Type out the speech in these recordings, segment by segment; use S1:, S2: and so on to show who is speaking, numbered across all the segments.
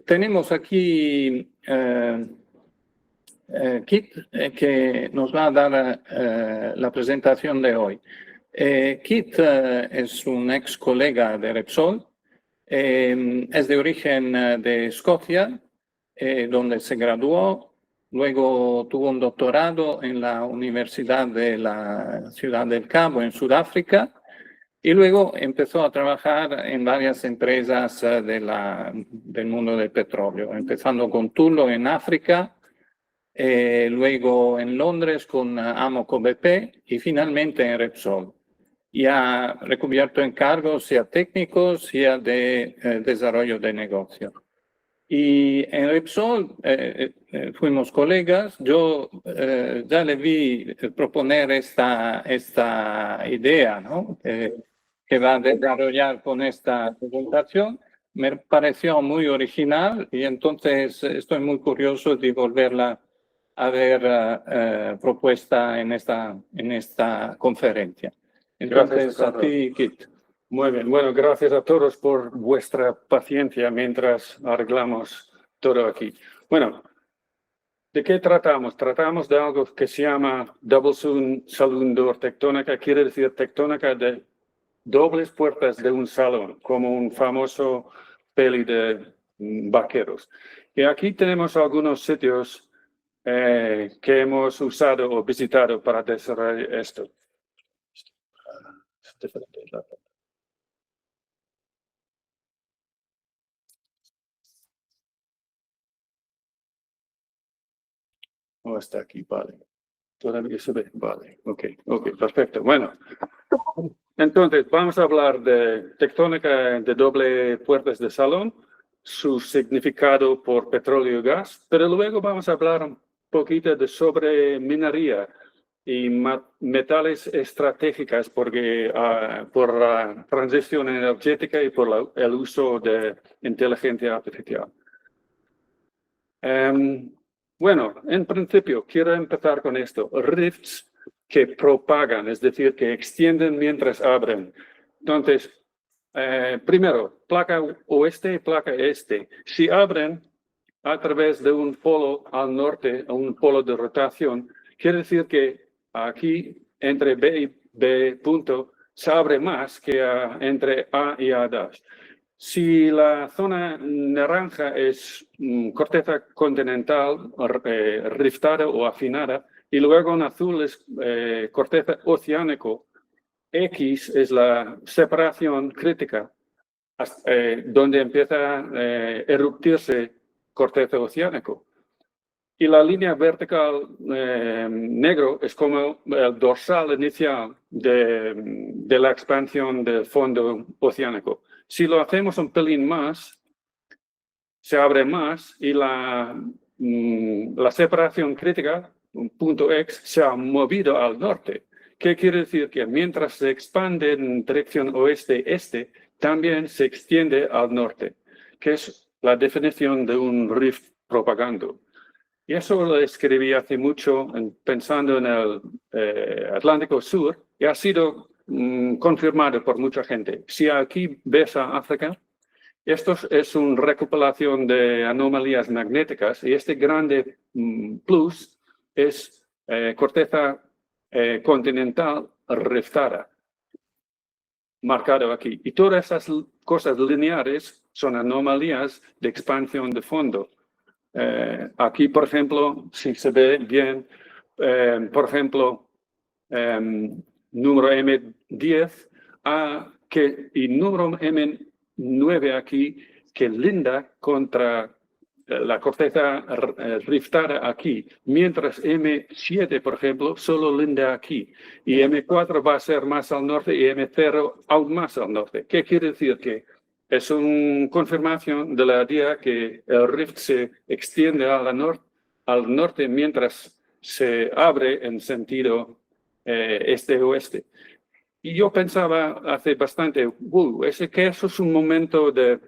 S1: Tenemos aquí Kit, que nos va a dar la presentación de hoy. Kit es un ex colega de Repsol, es de origen de Escocia, donde se graduó, luego tuvo un doctorado en la Universidad de la Ciudad del Cabo, en Sudáfrica, y luego empezó a trabajar en varias empresas del mundo del petróleo, empezando con Tullow en África, luego en Londres con Amoco BP y finalmente en Repsol. Y ha recubierto encargos sea técnicos, sea de desarrollo de negocio. Y en Repsol fuimos colegas. Yo ya le vi proponer esta idea, ¿no? Que va a desarrollar con esta presentación. Me pareció muy original y entonces estoy muy curioso de volverla a ver propuesta en esta conferencia. Entonces,
S2: Gracias,
S1: a ti, Kit.
S2: Muy bien, bueno, gracias a todos por vuestra paciencia mientras arreglamos todo aquí. Bueno, ¿de qué tratamos? Tratamos de algo que se llama Double Saloon Door tectónica, quiere decir tectónica de dobles puertas de un salón, como un famoso peli de vaqueros. Y aquí tenemos algunos sitios que hemos usado o visitado para desarrollar esto. Oh, está aquí, vale. Todavía se ve, vale. Ok, perfecto. Bueno, entonces vamos a hablar de tectónica de doble puertas de salón, su significado por petróleo y gas, pero luego vamos a hablar un poquito sobre minería y metales estratégicas por la transición energética y por el uso de inteligencia artificial. Bueno, en principio quiero empezar con esto. Rifts que propagan, es decir, que extienden mientras abren. Entonces, primero, placa oeste y placa este. Si abren a través de un polo al norte, un polo de rotación, quiere decir que aquí entre B y B punto se abre más que entre A y A dash. Si la zona naranja es corteza continental, riftada o afinada, y luego en azul es corteza oceánico, X es la separación crítica, donde empieza a eruptirse corteza oceánico. Y la línea vertical negro es como el dorsal inicial de la expansión del fondo oceánico. Si lo hacemos un pelín más, se abre más y la separación crítica, un punto X, se ha movido al norte. ¿Qué quiere decir? Que mientras se expande en dirección oeste-este, también se extiende al norte, que es la definición de un rift propagando. Y eso lo escribí hace mucho pensando en el Atlántico Sur y ha sido confirmado por mucha gente. Si aquí ves a África, esto es una recopilación de anomalías magnéticas y este grande plus es corteza continental riftada, marcado aquí. Y todas esas cosas lineares son anomalías de expansión de fondo. Aquí, por ejemplo, si se ve bien, por ejemplo, número M10 y número M9 aquí, que linda contra la corteza riftada aquí, mientras M7, por ejemplo, solo linda aquí. Y M4 va a ser más al norte y M0 aún más al norte. ¿Qué quiere decir? Que es una confirmación de la idea que el rift se extiende al norte mientras se abre en sentido este-oeste. Y yo pensaba hace bastante, que eso es un momento de,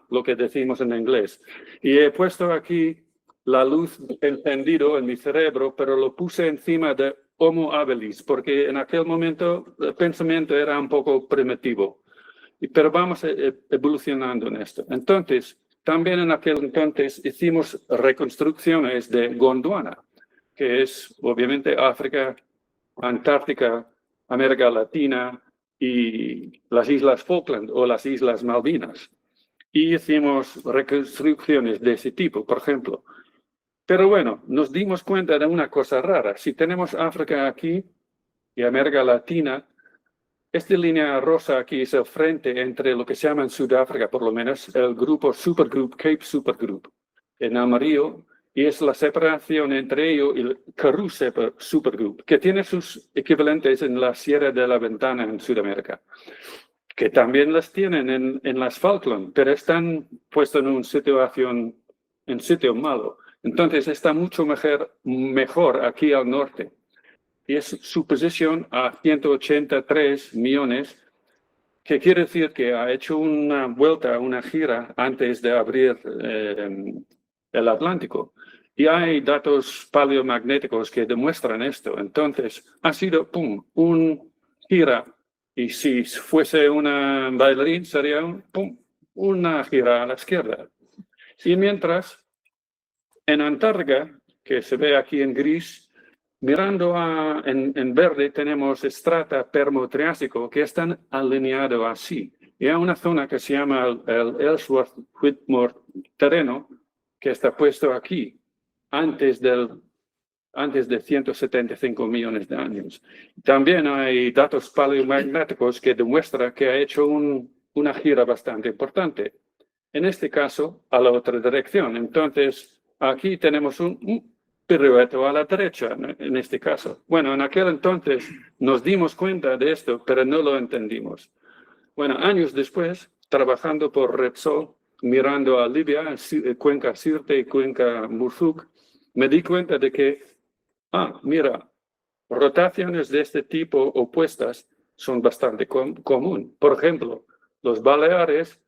S2: lo que decimos en inglés. Y he puesto aquí la luz encendido en mi cerebro, pero lo puse encima de Homo habilis, porque en aquel momento el pensamiento era un poco primitivo. Pero vamos evolucionando en esto. Entonces, también en aquel entonces hicimos reconstrucciones de Gondwana, que es obviamente África, Antártica, América Latina y las Islas Falkland o las Islas Malvinas. Y hicimos reconstrucciones de ese tipo, por ejemplo. Pero bueno, nos dimos cuenta de una cosa rara. Si tenemos África aquí y América Latina, esta línea rosa aquí es el frente entre lo que se llama en Sudáfrica, por lo menos, el grupo Supergroup, Cape Supergroup, en amarillo, y es la separación entre ellos y el Karoo Supergroup, que tiene sus equivalentes en la Sierra de la Ventana en Sudamérica, que también las tienen en las Falkland, pero están puestos en una situación, en sitio malo. Entonces está mucho mejor aquí al norte. Y es su posición a 183 millones, que quiere decir que ha hecho una vuelta, una gira antes de abrir el Atlántico. Y hay datos paleomagnéticos que demuestran esto. Entonces, ha sido, un gira. Y si fuese una bailarín, sería una gira a la izquierda. Y mientras, en Antártica, que se ve aquí en gris, mirando en verde tenemos estrata permo-triásico que están alineados así. Y hay una zona que se llama el Ellsworth-Whitmore terreno, que está puesto aquí, antes de 175 millones de años. También hay datos paleomagnéticos que demuestran que ha hecho una gira bastante importante. En este caso, a la otra dirección. Entonces, aquí tenemos un pirueto a la derecha, en este caso. Bueno, en aquel entonces nos dimos cuenta de esto, pero no lo entendimos. Bueno, años después, trabajando por Repsol, mirando a Libia, Cuenca Sirte y Cuenca Murzuk, me di cuenta de que, mira, rotaciones de este tipo opuestas son bastante común. Por ejemplo, los Baleares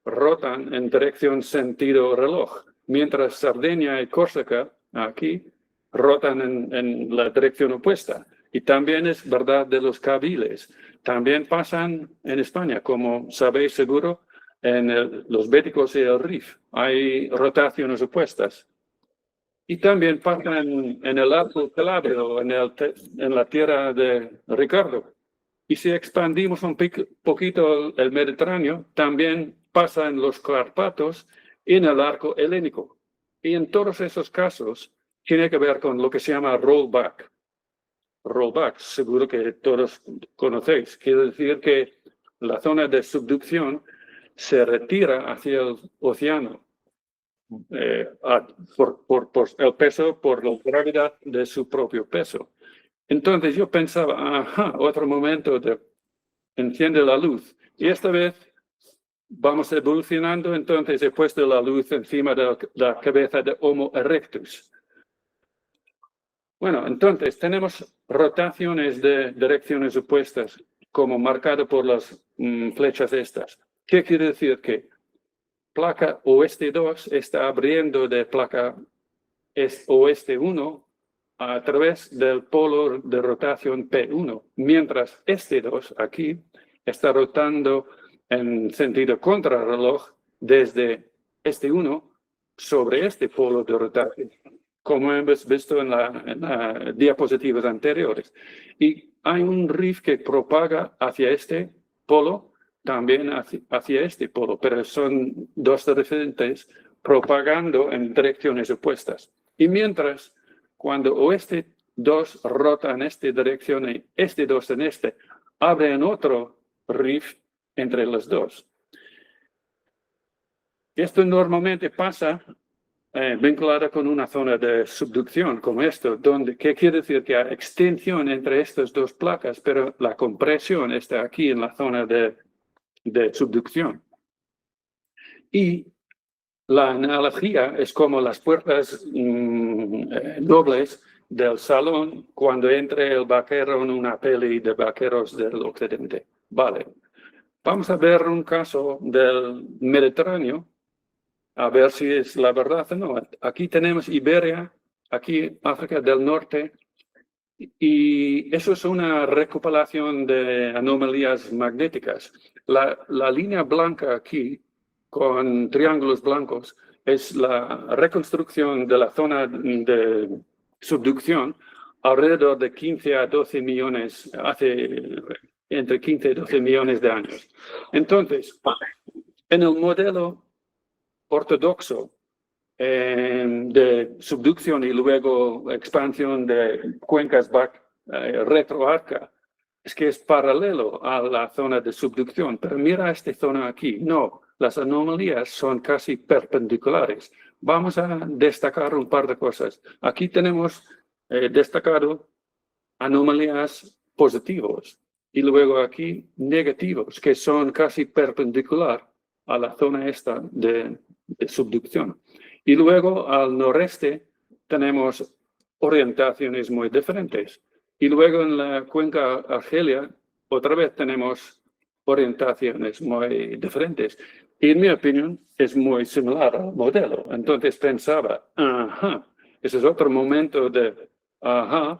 S2: rotan en dirección sentido reloj, mientras Sardeña y Córcega, aquí, rotan en la dirección opuesta. Y también es verdad de los Kabiles. También pasan en España, como sabéis seguro, en los Béticos y el Rif. Hay rotaciones opuestas. Y también pasan en el Arco Calabrio, en la tierra de Ricardo. Y si expandimos un poquito el Mediterráneo, también pasa en los Cárpatos y en el arco helénico. Y en todos esos casos tiene que ver con lo que se llama rollback. Rollback, seguro que todos conocéis. Quiere decir que la zona de subducción se retira hacia el océano por el peso, por la gravedad de su propio peso. Entonces yo pensaba, otro momento de enciende la luz. Y esta vez vamos evolucionando, entonces he puesto la luz encima de la cabeza de Homo erectus. Bueno, entonces tenemos rotaciones de direcciones opuestas, como marcado por las flechas estas. ¿Qué quiere decir? Que placa oeste 2 está abriendo de placa oeste 1 a través del polo de rotación P1, mientras este 2 aquí está rotando en sentido contrarreloj desde este 1 sobre este polo de rotación, como hemos visto en las diapositivas anteriores. Y hay un rift que propaga hacia este polo, también hacia este polo, pero son dos diferentes propagando en direcciones opuestas. Y mientras, cuando oeste 2 rota en esta dirección y este 2 en este, abren otro rift entre los dos. Esto normalmente pasa vinculado con una zona de subducción como esto, ¿qué quiere decir? Que hay extensión entre estas dos placas, pero la compresión está aquí en la zona de subducción. Y la analogía es como las puertas dobles del salón cuando entre el vaquero en una peli de vaqueros del occidente. Vale. Vamos a ver un caso del Mediterráneo, a ver si es la verdad o no. Aquí tenemos Iberia, aquí África del Norte, y eso es una recopilación de anomalías magnéticas. La línea blanca aquí con triángulos blancos es la reconstrucción de la zona de subducción alrededor de 15 a 12 millones, hace entre 15 y 12 millones de años. Entonces, en el modelo ortodoxo de subducción y luego expansión de cuencas retroarca, es que es paralelo a la zona de subducción. Pero mira esta zona aquí. No, las anomalías son casi perpendiculares. Vamos a destacar un par de cosas. Aquí tenemos destacado anomalías positivas y luego aquí negativos, que son casi perpendicular a la zona esta de subducción. Y luego al noreste tenemos orientaciones muy diferentes. Y luego en la cuenca Argelia, otra vez tenemos orientaciones muy diferentes. Y en mi opinión es muy similar al modelo. Entonces pensaba, ajá, ese es otro momento de, ajá.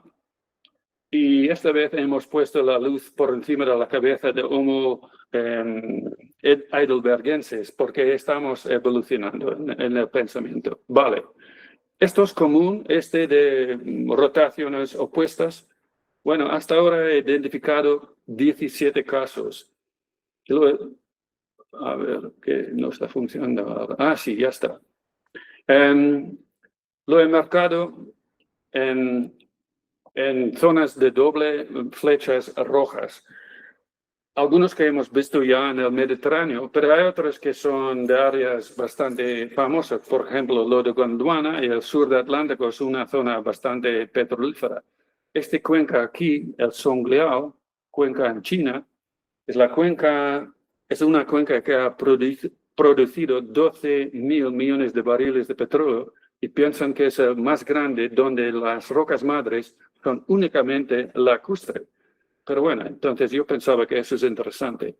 S2: Y esta vez hemos puesto la luz por encima de la cabeza de Homo heidelbergensis, porque estamos evolucionando en el pensamiento. Vale. Esto es común, de rotaciones opuestas. Bueno, hasta ahora he identificado 17 casos. A ver, que no está funcionando ahora. Ah, sí, ya está. Lo he marcado en zonas de doble flechas rojas. Algunos que hemos visto ya en el Mediterráneo, pero hay otros que son de áreas bastante famosas. Por ejemplo, lo de Gondwana y el sur de Atlántico es una zona bastante petrolífera. Esta cuenca aquí, el Songliao, cuenca en China, es una cuenca que ha producido 12.000 millones de barriles de petróleo y piensan que es el más grande donde las rocas madres son únicamente lacustre. Pero bueno, entonces yo pensaba que eso es interesante.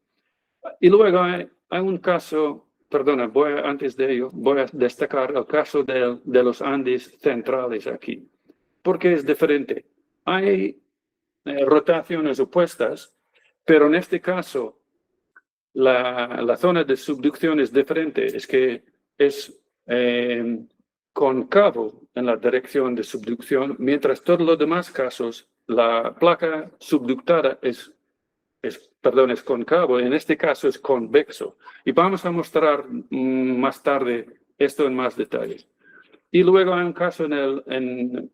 S2: Y luego hay un caso, perdona, antes de ello, voy a destacar el caso de los Andes centrales aquí, porque es diferente. Hay rotaciones opuestas, pero en este caso la zona de subducción es diferente, es que es cóncavo en la dirección de subducción, mientras todos los demás casos la placa subductada es cóncavo, en este caso es convexo. Y vamos a mostrar más tarde esto en más detalles. Y luego hay un caso en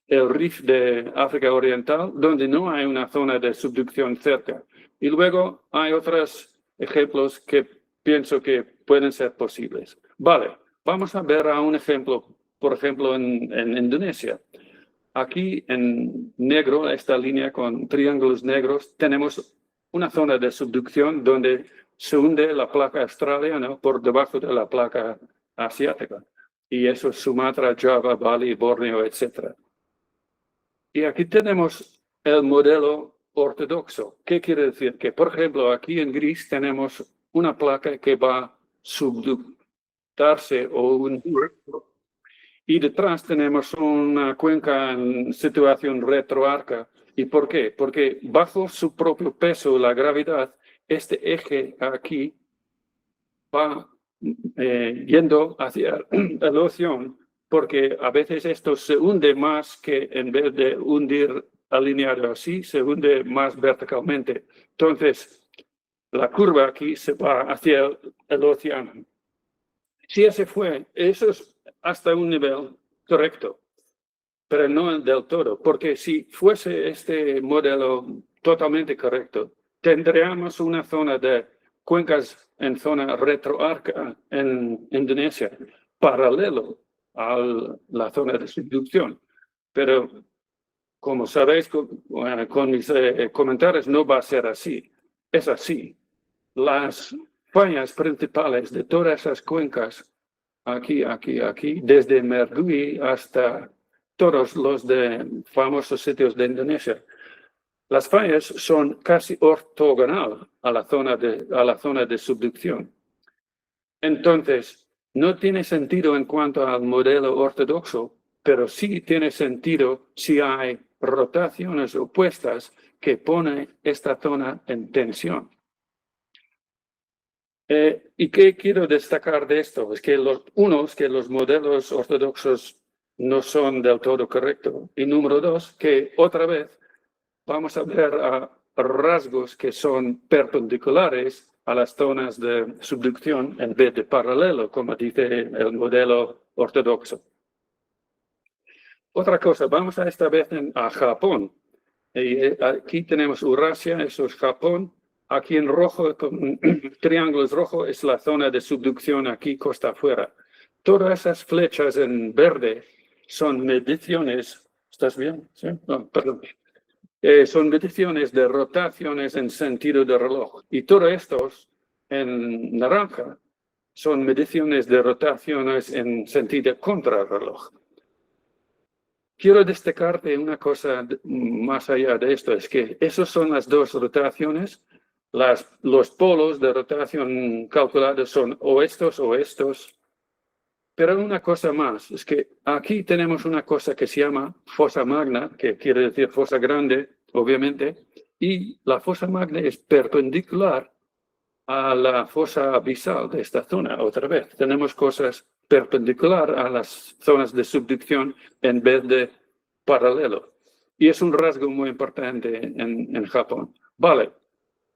S2: el Rif de África Oriental, donde no hay una zona de subducción cerca. Y luego hay otros ejemplos que pienso que pueden ser posibles. Vale, vamos a ver a un ejemplo, por ejemplo, en Indonesia. Aquí en negro, esta línea con triángulos negros, tenemos una zona de subducción donde se hunde la placa australiana por debajo de la placa asiática. Y eso es Sumatra, Java, Bali, Borneo, etc. Y aquí tenemos el modelo ortodoxo. ¿Qué quiere decir? Que, por ejemplo, aquí en gris tenemos una placa que va a subductarse o hundir. Y detrás tenemos una cuenca en situación retroarca. ¿Y por qué? Porque bajo su propio peso, la gravedad, este eje aquí va yendo hacia el océano, porque a veces esto se hunde más que en vez de hundir alineado así, se hunde más verticalmente. Entonces, la curva aquí se va hacia el océano. Si eso es hasta un nivel correcto, pero no del todo, porque si fuese este modelo totalmente correcto, tendríamos una zona de cuencas en zona retroarca en Indonesia, paralelo a la zona de subducción. Pero, como sabéis, con mis comentarios no va a ser así. Es así. Las fallas principales de todas esas cuencas, aquí, desde Mergui hasta todos los famosos sitios de Indonesia, las fallas son casi ortogonal a la zona de subducción. Entonces, no tiene sentido en cuanto al modelo ortodoxo, pero sí tiene sentido si hay rotaciones opuestas que ponen esta zona en tensión. ¿Y qué quiero destacar de esto? Es que que los modelos ortodoxos no son del todo correctos. Y número dos, que otra vez vamos a ver rasgos que son perpendiculares a las zonas de subducción en vez de paralelo, como dice el modelo ortodoxo. Otra cosa, vamos a esta vez a Japón. Y aquí tenemos Eurasia, eso es Japón. Aquí en rojo, con triángulos rojos, es la zona de subducción aquí, costa afuera. Todas esas flechas en verde son mediciones. ¿Estás bien? ¿Sí? No, perdón. Son mediciones de rotaciones en sentido de reloj. Y todos estos en naranja son mediciones de rotaciones en sentido contrarreloj. Quiero destacarte una cosa más allá de esto, es que esas son las dos rotaciones. Los polos de rotación calculados son o estos. Pero una cosa más, es que aquí tenemos una cosa que se llama fosa magna, que quiere decir fosa grande, obviamente, y la fosa magna es perpendicular a la fosa abisal de esta zona. Otra vez, tenemos cosas perpendicular a las zonas de subducción en vez de paralelo. Y es un rasgo muy importante en Japón. Vale.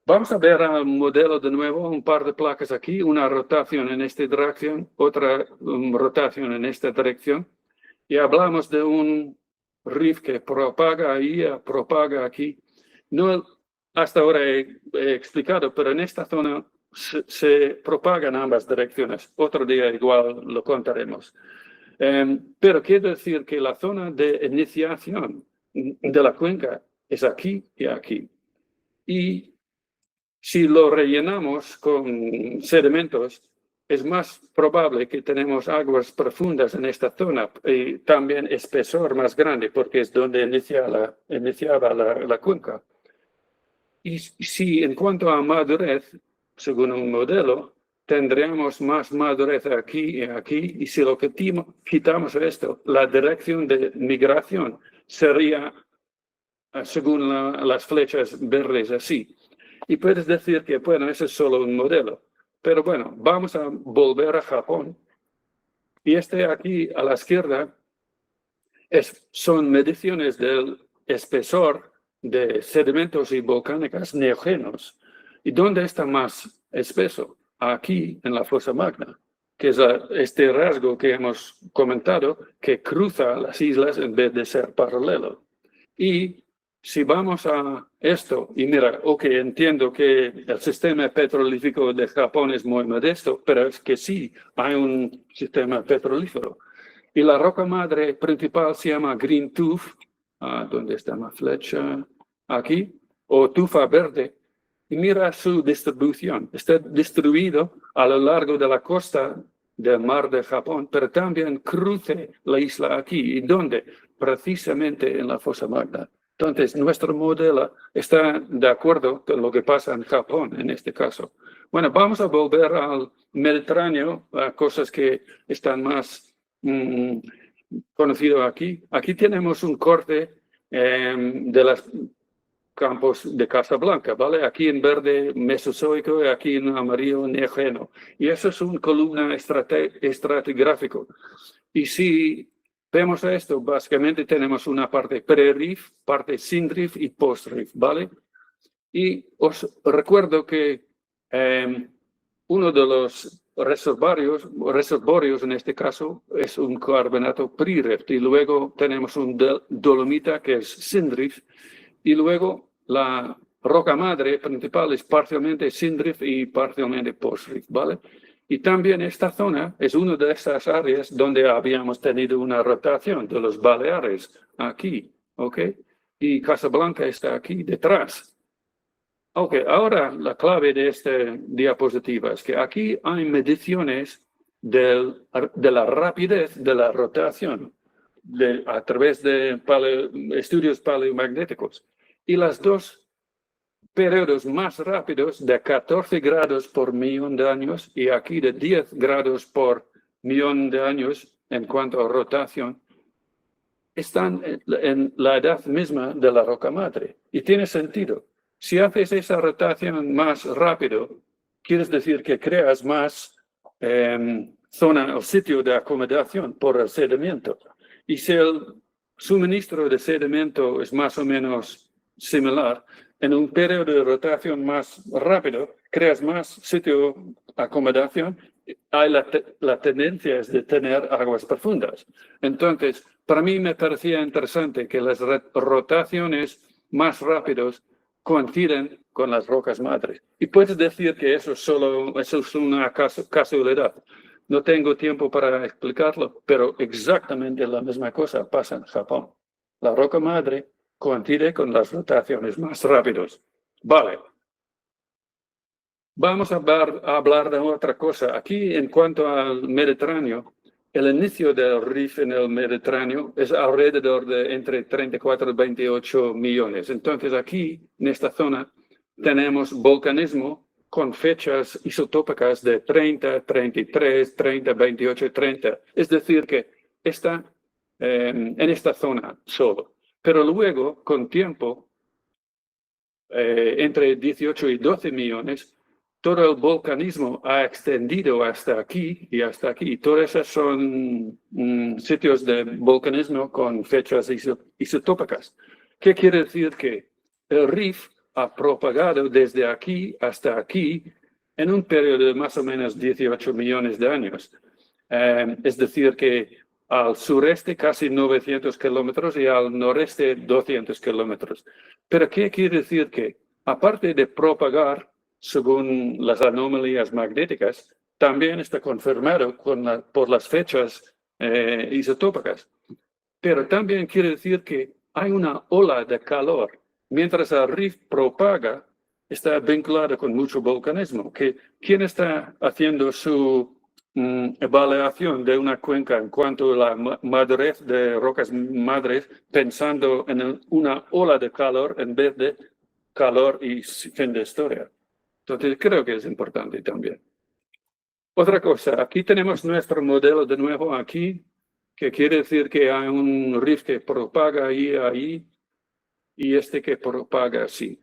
S2: Vamos a ver al modelo de nuevo, un par de placas aquí, una rotación en esta dirección, otra rotación en esta dirección. Y hablamos de un riff que propaga ahí, propaga aquí. No, hasta ahora he explicado, pero en esta zona se propagan ambas direcciones. Otro día igual lo contaremos. Pero quiero decir que la zona de iniciación de la cuenca es aquí y aquí. Y si lo rellenamos con sedimentos, es más probable que tenemos aguas profundas en esta zona y también espesor más grande, porque es donde iniciaba la cuenca. Y si en cuanto a madurez, según un modelo, tendríamos más madurez aquí y aquí, y si lo quitamos esto, la dirección de migración sería, según las flechas verdes, así. Y puedes decir que, bueno, ese es solo un modelo. Pero bueno, vamos a volver a Japón. Y aquí a la izquierda son mediciones del espesor de sedimentos y volcánicas neogenos. ¿Y dónde está más espeso? Aquí, en la fosa magna, que es este rasgo que hemos comentado, que cruza las islas en vez de ser paralelo. Y si vamos a esto, y mira, entiendo que el sistema petrolífero de Japón es muy modesto, pero es que sí, hay un sistema petrolífero. Y la roca madre principal se llama Green Tuff, ¿dónde está la flecha? Aquí, o tufa verde. Y mira su distribución. Está distribuido a lo largo de la costa del mar de Japón, pero también cruce la isla aquí. ¿Y dónde? Precisamente en la fosa magna. Entonces, nuestro modelo está de acuerdo con lo que pasa en Japón en este caso. Bueno, vamos a volver al Mediterráneo, a cosas que están más conocidas aquí. Aquí tenemos un corte de los campos de Casablanca, ¿vale? Aquí en verde mesozoico y aquí en amarillo neógeno. Y eso es una columna estratigráfico. Y si vemos esto, básicamente tenemos una parte pre-riff, parte sin-riff y post-riff, ¿vale? Y os recuerdo que uno de los reservorios en este caso es un carbonato pre-riff y luego tenemos un dolomita que es sin-riff y luego la roca madre principal es parcialmente sin-riff y parcialmente post-riff, ¿vale? Y también esta zona es una de esas áreas donde habíamos tenido una rotación de los Baleares, aquí, ¿ok? Y Casablanca está aquí detrás. Ok, ahora la clave de esta diapositiva es que aquí hay mediciones de la rapidez de la rotación a través de estudios paleomagnéticos. Y los dos periodos más rápidos de 14 grados por millón de años y aquí de 10 grados por millón de años en cuanto a rotación, están en la edad misma de la roca madre. Y tiene sentido. Si haces esa rotación más rápido, quieres decir que creas más zona o sitio de acomodación por el sedimento. Y si el suministro de sedimento es más o menos similar, en un periodo de rotación más rápido, creas más sitio de acomodación, hay la tendencia es de tener aguas profundas. Entonces, para mí me parecía interesante que las rotaciones más rápidas coinciden con las rocas madres. Y puedes decir que eso es una casualidad. No tengo tiempo para explicarlo, pero exactamente la misma cosa pasa en Japón. La roca madre coincide con las rotaciones más rápidas. Vale. Vamos a hablar de otra cosa. Aquí, en cuanto al Mediterráneo, el inicio del rift en el Mediterráneo es alrededor de entre 34 y 28 millones. Entonces, aquí, en esta zona, tenemos volcanismo con fechas isotópicas de 30, 33, 30, 28 y 30. Es decir, que está en esta zona solo. Pero luego, con tiempo, entre 18 y 12 millones, todo el volcanismo ha extendido hasta aquí y hasta aquí. Todas esas son sitios de volcanismo con fechas isotópicas. ¿Qué quiere decir? Que el rift ha propagado desde aquí hasta aquí en un periodo de más o menos 18 millones de años. Es decir, que al sureste casi 900 kilómetros y al noreste 200 kilómetros. Pero ¿qué quiere decir? Que aparte de propagar según las anomalías magnéticas, también está confirmado por las fechas isotópicas. Pero también quiere decir que hay una ola de calor. Mientras el rift propaga, está vinculado con mucho volcanismo. ¿Quién está haciendo su evaluación de una cuenca en cuanto a la madurez de rocas madres, pensando en una ola de calor en vez de calor y fin de historia? Entonces, creo que es importante también. Otra cosa, aquí tenemos nuestro modelo de nuevo aquí, que quiere decir que hay un rift que propaga ahí, y este que propaga así.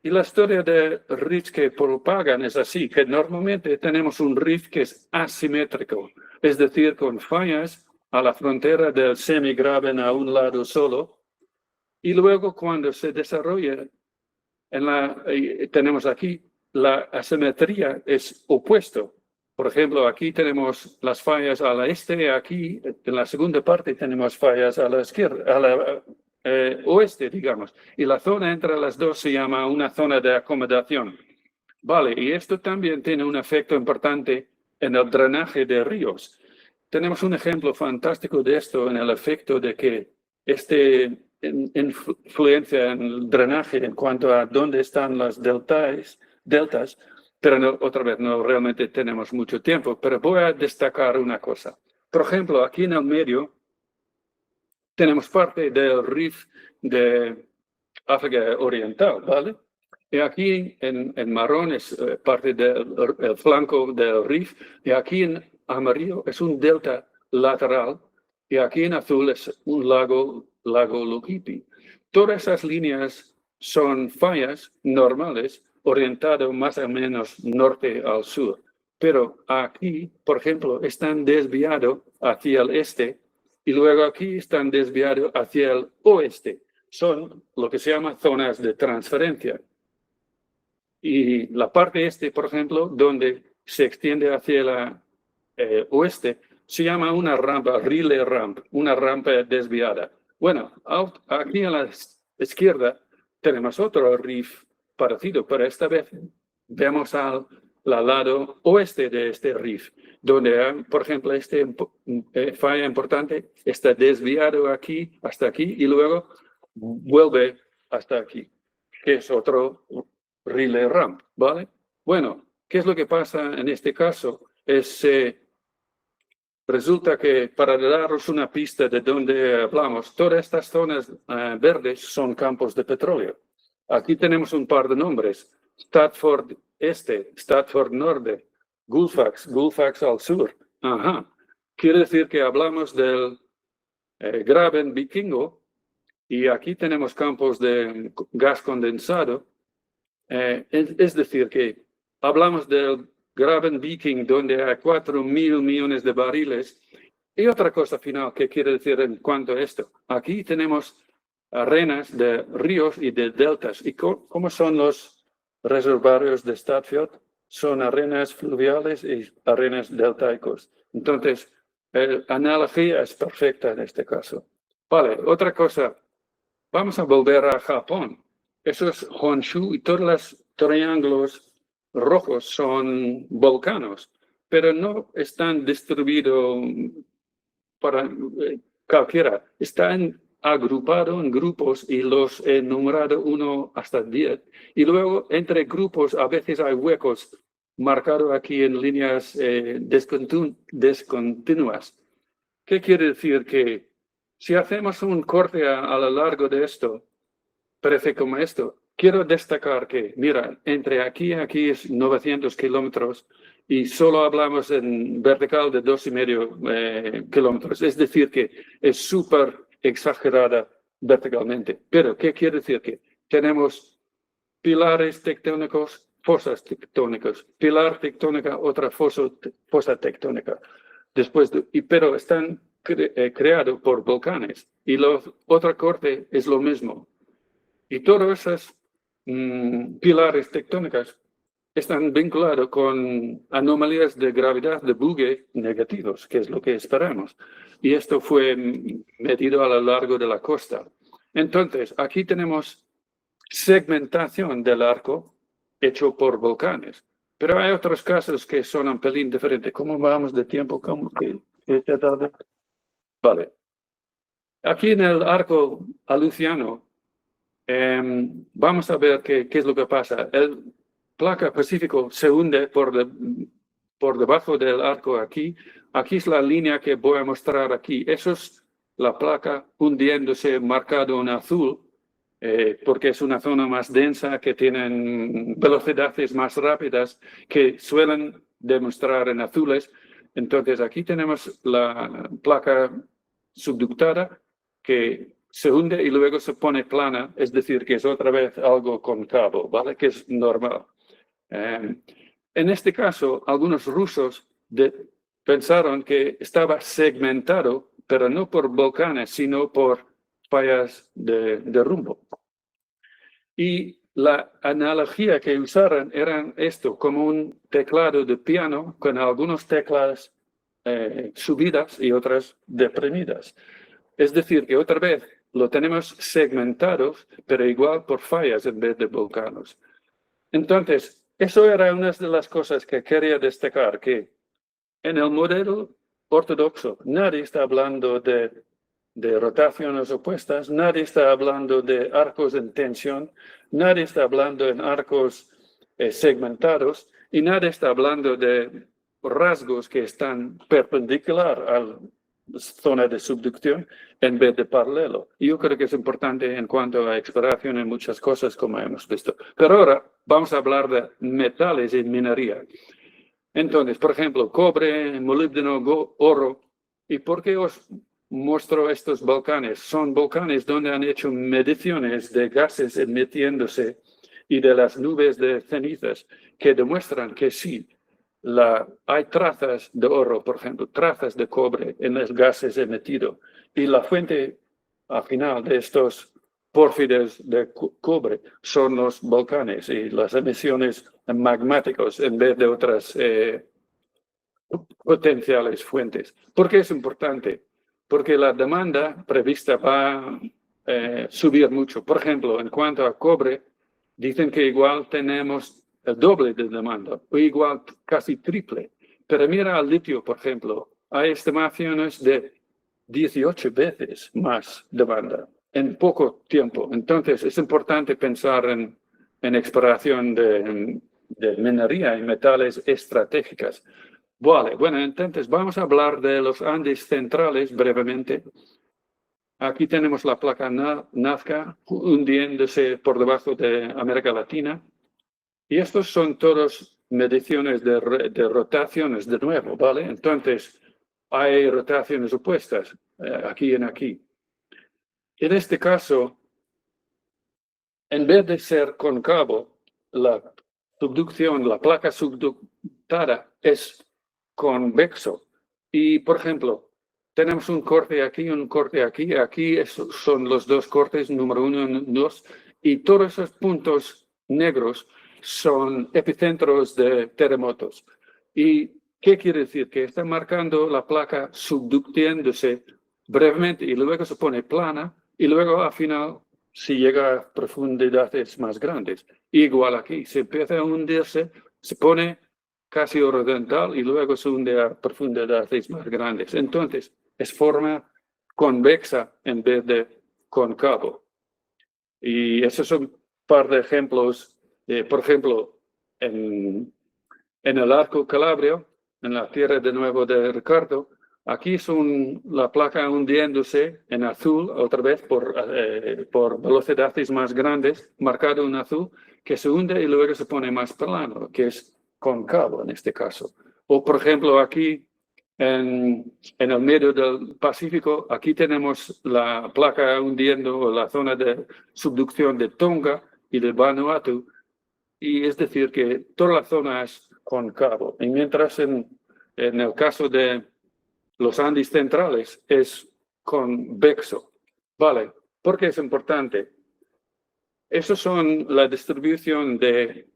S2: Y la historia de rifts que propagan es así, que normalmente tenemos un rift que es asimétrico, es decir, con fallas a la frontera del semigraben a un lado solo, y luego cuando se desarrolla, tenemos aquí, la asimetría es opuesto. Por ejemplo, aquí tenemos las fallas a la este, aquí en la segunda parte tenemos fallas a la izquierda, a la oeste, digamos. Y la zona entre las dos se llama una zona de acomodación. Vale, y esto también tiene un efecto importante en el drenaje de ríos. Tenemos un ejemplo fantástico de esto en el efecto de que influencia en el drenaje en cuanto a dónde están las deltas, pero no, otra vez no realmente tenemos mucho tiempo, pero voy a destacar una cosa. Por ejemplo, aquí en el medio tenemos parte del rift de África Oriental, ¿vale? Y aquí en marrón es parte del flanco del rift, y aquí en amarillo es un delta lateral, y aquí en azul es un lago Lukipi. Todas esas líneas son fallas normales orientadas más o menos norte al sur, pero aquí, por ejemplo, están desviados hacia el este y luego aquí están desviados hacia el oeste. Son lo que se llama zonas de transferencia. Y la parte este, por ejemplo, donde se extiende hacia el oeste, se llama una rampa, relay ramp, una rampa desviada. Bueno, aquí a la izquierda tenemos otro rift parecido, pero esta vez vemos al lado oeste de este rift, donde, por ejemplo, falla importante está desviado aquí hasta aquí y luego vuelve hasta aquí, que es otro relay ramp, ¿vale? Bueno, ¿qué es lo que pasa en este caso? Resulta que para daros una pista de dónde hablamos, todas estas zonas verdes son campos de petróleo. Aquí tenemos un par de nombres: Statford Este, Statford Norte, Gullfaks al sur. Ajá. Quiere decir que hablamos del Graben Vikingo, y aquí tenemos campos de gas condensado. Es decir, que hablamos del Graben Viking, donde hay 4.000 millones de barriles. Y otra cosa final que quiero decir en cuanto a esto. Aquí tenemos arenas de ríos y de deltas. ¿Y cómo son los reservorios de Statfjord? Son arenas fluviales y arenas deltaicos. Entonces, la analogía es perfecta en este caso. Vale, otra cosa. Vamos a volver a Japón. Esos Honshu y todos los triángulos rojos son volcanos, pero no están distribuidos para cualquiera. Están agrupados en grupos y los he numerado 1 hasta 10. Y luego entre grupos a veces hay huecos marcados aquí en líneas descontinuas. ¿Qué quiere decir? Que si hacemos un corte a lo largo de esto, parece como esto. Quiero destacar que, mira, entre aquí y aquí es 900 kilómetros y solo hablamos en vertical de 2,5 kilómetros. Es decir, que es súper exagerada verticalmente. Pero, ¿qué quiere decir? Que tenemos pilares tectónicos, fosas tectónicas, pilar tectónica, otra fosa tectónica. Pero están creados por volcanes y otra corte es lo mismo. Y todas esas pilares tectónicas están vinculados con anomalías de gravedad de Bugge negativos, que es lo que esperamos. Y esto fue medido a lo largo de la costa. Entonces, aquí tenemos segmentación del arco hecho por volcanes. Pero hay otros casos que son un pelín diferentes. ¿Cómo vamos de tiempo? Vale. Aquí en el arco aluciano, vamos a ver qué es lo que pasa. El placa Pacífico se hunde por debajo del arco aquí. Aquí es la línea que voy a mostrar aquí. Eso es la placa hundiéndose marcado en azul, porque es una zona más densa que tienen velocidades más rápidas que suelen demostrar en azules. Entonces aquí tenemos la placa subductada que se hunde y luego se pone plana, es decir, que es otra vez algo concavo, ¿vale? Que es normal. En este caso, algunos rusos pensaron que estaba segmentado, pero no por volcanes, sino por fallas de rumbo. Y la analogía que usaron era esto, como un teclado de piano con algunas teclas subidas y otras deprimidas. Es decir, que otra vez lo tenemos segmentados, pero igual por fallas en vez de volcanos. Entonces, eso era una de las cosas que quería destacar, que en el modelo ortodoxo nadie está hablando de rotaciones opuestas, nadie está hablando de arcos en tensión, nadie está hablando en arcos segmentados y nadie está hablando de rasgos que están perpendicular a la zona de subducción en vez de paralelo. Y yo creo que es importante en cuanto a exploración en muchas cosas, como hemos visto. Pero ahora vamos a hablar de metales y minería. Entonces, por ejemplo, cobre, molibdeno, oro. ¿Y por qué os muestro estos volcanes? Son volcanes donde han hecho mediciones de gases emitiéndose y de las nubes de cenizas que demuestran que sí, hay trazas de oro, por ejemplo, trazas de cobre en los gases emitidos. Y la fuente al final de estos pórfidos de cobre son los volcanes y las emisiones magmáticas en vez de otras potenciales fuentes. ¿Por qué es importante? Porque la demanda prevista va a subir mucho. Por ejemplo, en cuanto a cobre, dicen que igual tenemos el doble de demanda, o igual casi triple. Pero mira al litio, por ejemplo, hay estimaciones de 18 veces más demanda en poco tiempo. Entonces, es importante pensar en exploración de minería y metales estratégicas. Vale, bueno, entonces vamos a hablar de los Andes centrales brevemente. Aquí tenemos la placa Nazca hundiéndose por debajo de América Latina. Y estos son todas mediciones de rotaciones de nuevo, ¿vale? Entonces, hay rotaciones opuestas aquí y aquí. En este caso, en vez de ser cóncavo, la subducción, la placa subductada es convexo. Y, por ejemplo, tenemos un corte aquí y un corte aquí. Aquí son los dos cortes, número 1 y 2. Y todos esos puntos negros son epicentros de terremotos. ¿Y qué quiere decir? Que está marcando la placa subductiéndose brevemente y luego se pone plana y luego al final si llega a profundidades más grandes. Igual aquí, se empieza a hundirse, se pone casi horizontal y luego se hunde a profundidades más grandes. Entonces, es forma convexa en vez de cóncavo. Y esos son un par de ejemplos. Por ejemplo, en el arco calabrio, en la tierra de nuevo de Ricardo, aquí es la placa hundiéndose en azul, otra vez por velocidades más grandes, marcado en azul, que se hunde y luego se pone más plano, que es cóncavo en este caso. O por ejemplo aquí en el medio del Pacífico, aquí tenemos la placa hundiendo la zona de subducción de Tonga y de Vanuatu, y es decir que toda la zona es cóncavo. Y mientras en el caso de los Andes centrales es convexo. Vale, ¿por qué es importante? Esos son la distribución de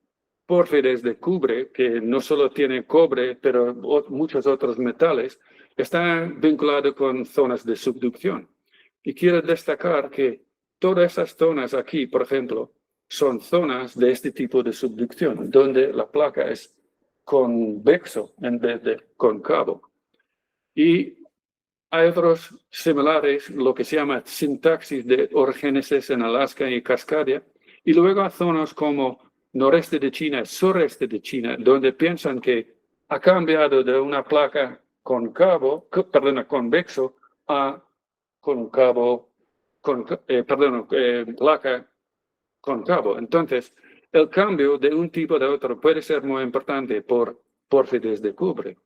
S2: pórfides de cobre, que no solo tiene cobre, pero muchos otros metales, está vinculado con zonas de subducción. Y quiero destacar que todas esas zonas aquí, por ejemplo, son zonas de este tipo de subducción, donde la placa es convexo en vez de cóncavo. Y hay otros similares, lo que se llama sintaxis de orogénesis en Alaska y Cascadia, y luego hay zonas como noreste de China, sureste de China, donde piensan que ha cambiado de una placa convexo a placa cóncavo. Entonces, el cambio de un tipo a otro puede ser muy importante por pórfides de cobre.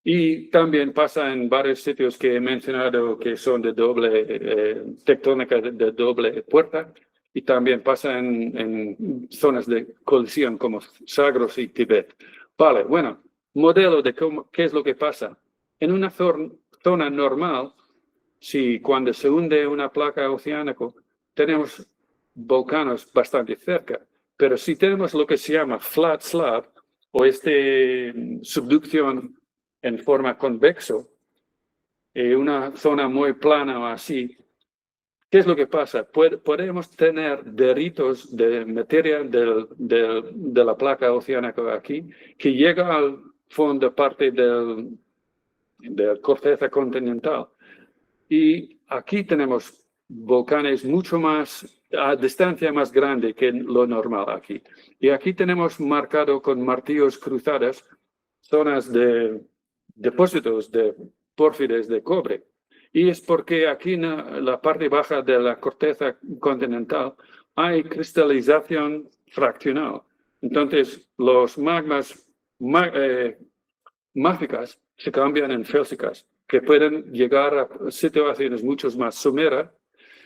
S2: Y también pasa en varios sitios que he mencionado que son de doble tectónica de doble puerta, y también pasa en zonas de colisión como Sagros y Tibet. Vale, bueno, modelo de qué es lo que pasa. En una zona normal, si cuando se hunde una placa oceánica, tenemos volcanes bastante cerca, pero si tenemos lo que se llama flat slab o subducción en forma convexo, una zona muy plana o así, ¿qué es lo que pasa? Podemos tener deritos de materia de la placa oceánica aquí que llega al fondo parte de corteza continental. Y aquí tenemos volcanes mucho más, a distancia más grande que lo normal aquí. Y aquí tenemos marcado con martillos cruzados zonas de depósitos de pórfides de cobre. Y es porque aquí en la parte baja de la corteza continental hay cristalización fraccional. Entonces, los magmas mágicas se cambian en felsicas, que pueden llegar a situaciones mucho más someras,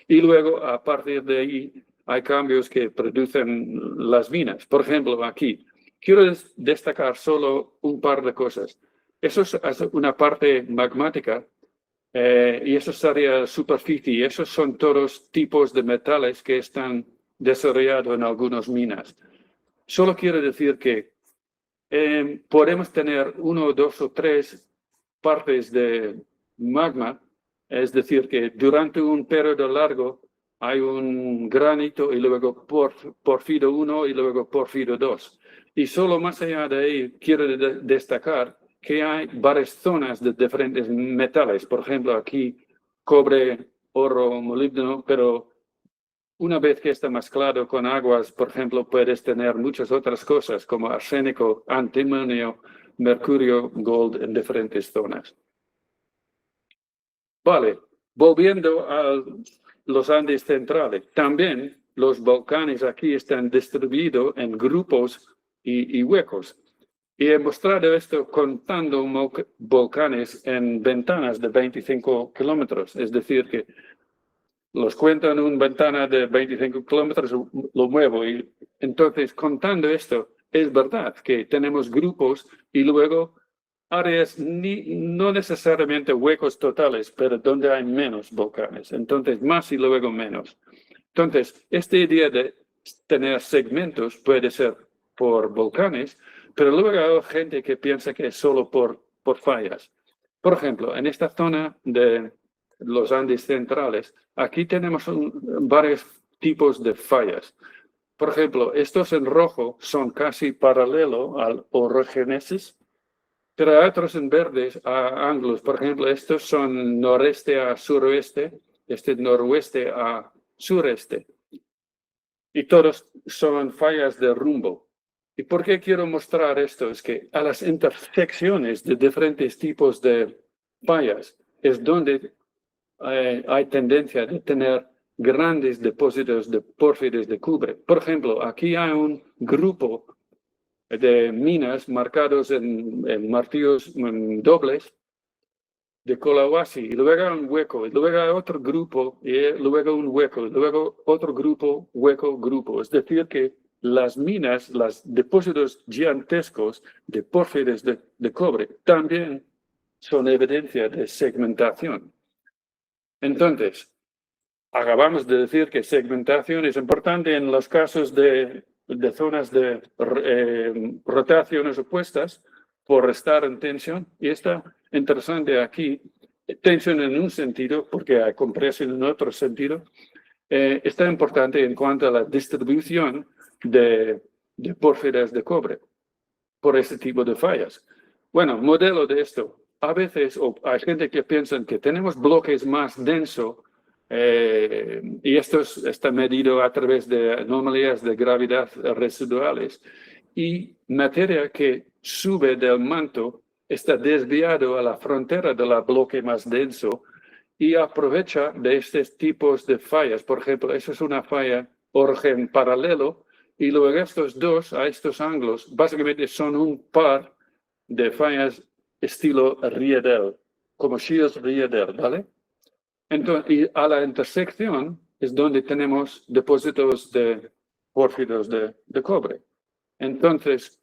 S2: y luego a partir de ahí hay cambios que producen las minas. Por ejemplo, aquí quiero destacar solo un par de cosas. Eso es una parte magmática y eso sería superficie. Y esos son todos tipos de metales que están desarrollados en algunas minas. Solo quiero decir que podemos tener 1, 2 o 3 partes de magma, es decir, que durante un periodo largo hay un granito y luego porfido 1 y luego porfido 2. Y solo más allá de ahí quiero destacar que hay varias zonas de diferentes metales. Por ejemplo, aquí cobre, oro, molibdeno, pero una vez que está mezclado con aguas, por ejemplo, puedes tener muchas otras cosas como arsénico, antimonio, mercurio, gold en diferentes zonas. Vale, volviendo a los Andes centrales, también los volcanes aquí están distribuidos en grupos y huecos. Y he mostrado esto contando volcanes en ventanas de 25 kilómetros, es decir que los cuento en una ventana de 25 kilómetros, lo muevo. Y entonces, contando esto, es verdad que tenemos grupos y luego áreas no necesariamente huecos totales, pero donde hay menos volcanes. Entonces, más y luego menos. Entonces, esta idea de tener segmentos puede ser por volcanes, pero luego hay gente que piensa que es solo por fallas. Por ejemplo, en esta zona de los Andes centrales, aquí tenemos varios tipos de fallas. Por ejemplo, estos en rojo son casi paralelos al orogénesis, pero hay otros en verdes a ángulos. Por ejemplo, estos son noreste a suroeste, este noroeste a sureste. Y todos son fallas de rumbo. ¿Y por qué quiero mostrar esto? Es que a las intersecciones de diferentes tipos de fallas es donde hay tendencia de tener grandes depósitos de pórfidos de cobre. Por ejemplo, aquí hay un grupo de minas marcados en martillos dobles de Collahuasi, y luego hay un hueco, y luego hay otro grupo, y luego un hueco, y luego otro grupo, hueco, grupo. Es decir, que las minas, los depósitos gigantescos de pórfidos de cobre también son evidencia de segmentación. Entonces, acabamos de decir que segmentación es importante en los casos de zonas de rotaciones opuestas por estar en tensión. Y está interesante aquí, tensión en un sentido, porque hay compresión en otro sentido. Está importante en cuanto a la distribución de pórfidas de cobre por este tipo de fallas. Bueno, modelo de esto. A veces hay gente que piensa que tenemos bloques más densos y esto está medido a través de anomalías de gravedad residuales, y materia que sube del manto está desviado a la frontera del bloque más denso y aprovecha de estos tipos de fallas. Por ejemplo, esa es una falla origen paralelo, y luego estos dos, a estos ángulos, básicamente son un par de fallas estilo Riedel, como Shields-Riedel, ¿vale? Entonces, y a la intersección es donde tenemos depósitos de pórfidos de cobre. Entonces,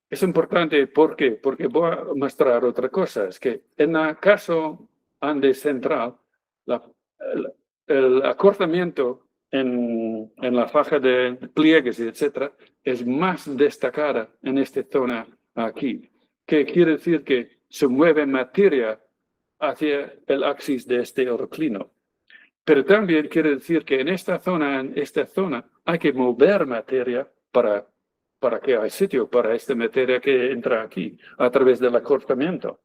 S2: es importante, ¿por qué? Porque voy a mostrar otra cosa, es que en el caso Andes Central, el acortamiento en la faja de pliegues, etcétera, es más destacada en esta zona aquí, que quiere decir que se mueve materia hacia el axis de este oroclino. Pero también quiere decir que en esta zona hay que mover materia para que haya sitio para esta materia que entra aquí a través del acortamiento.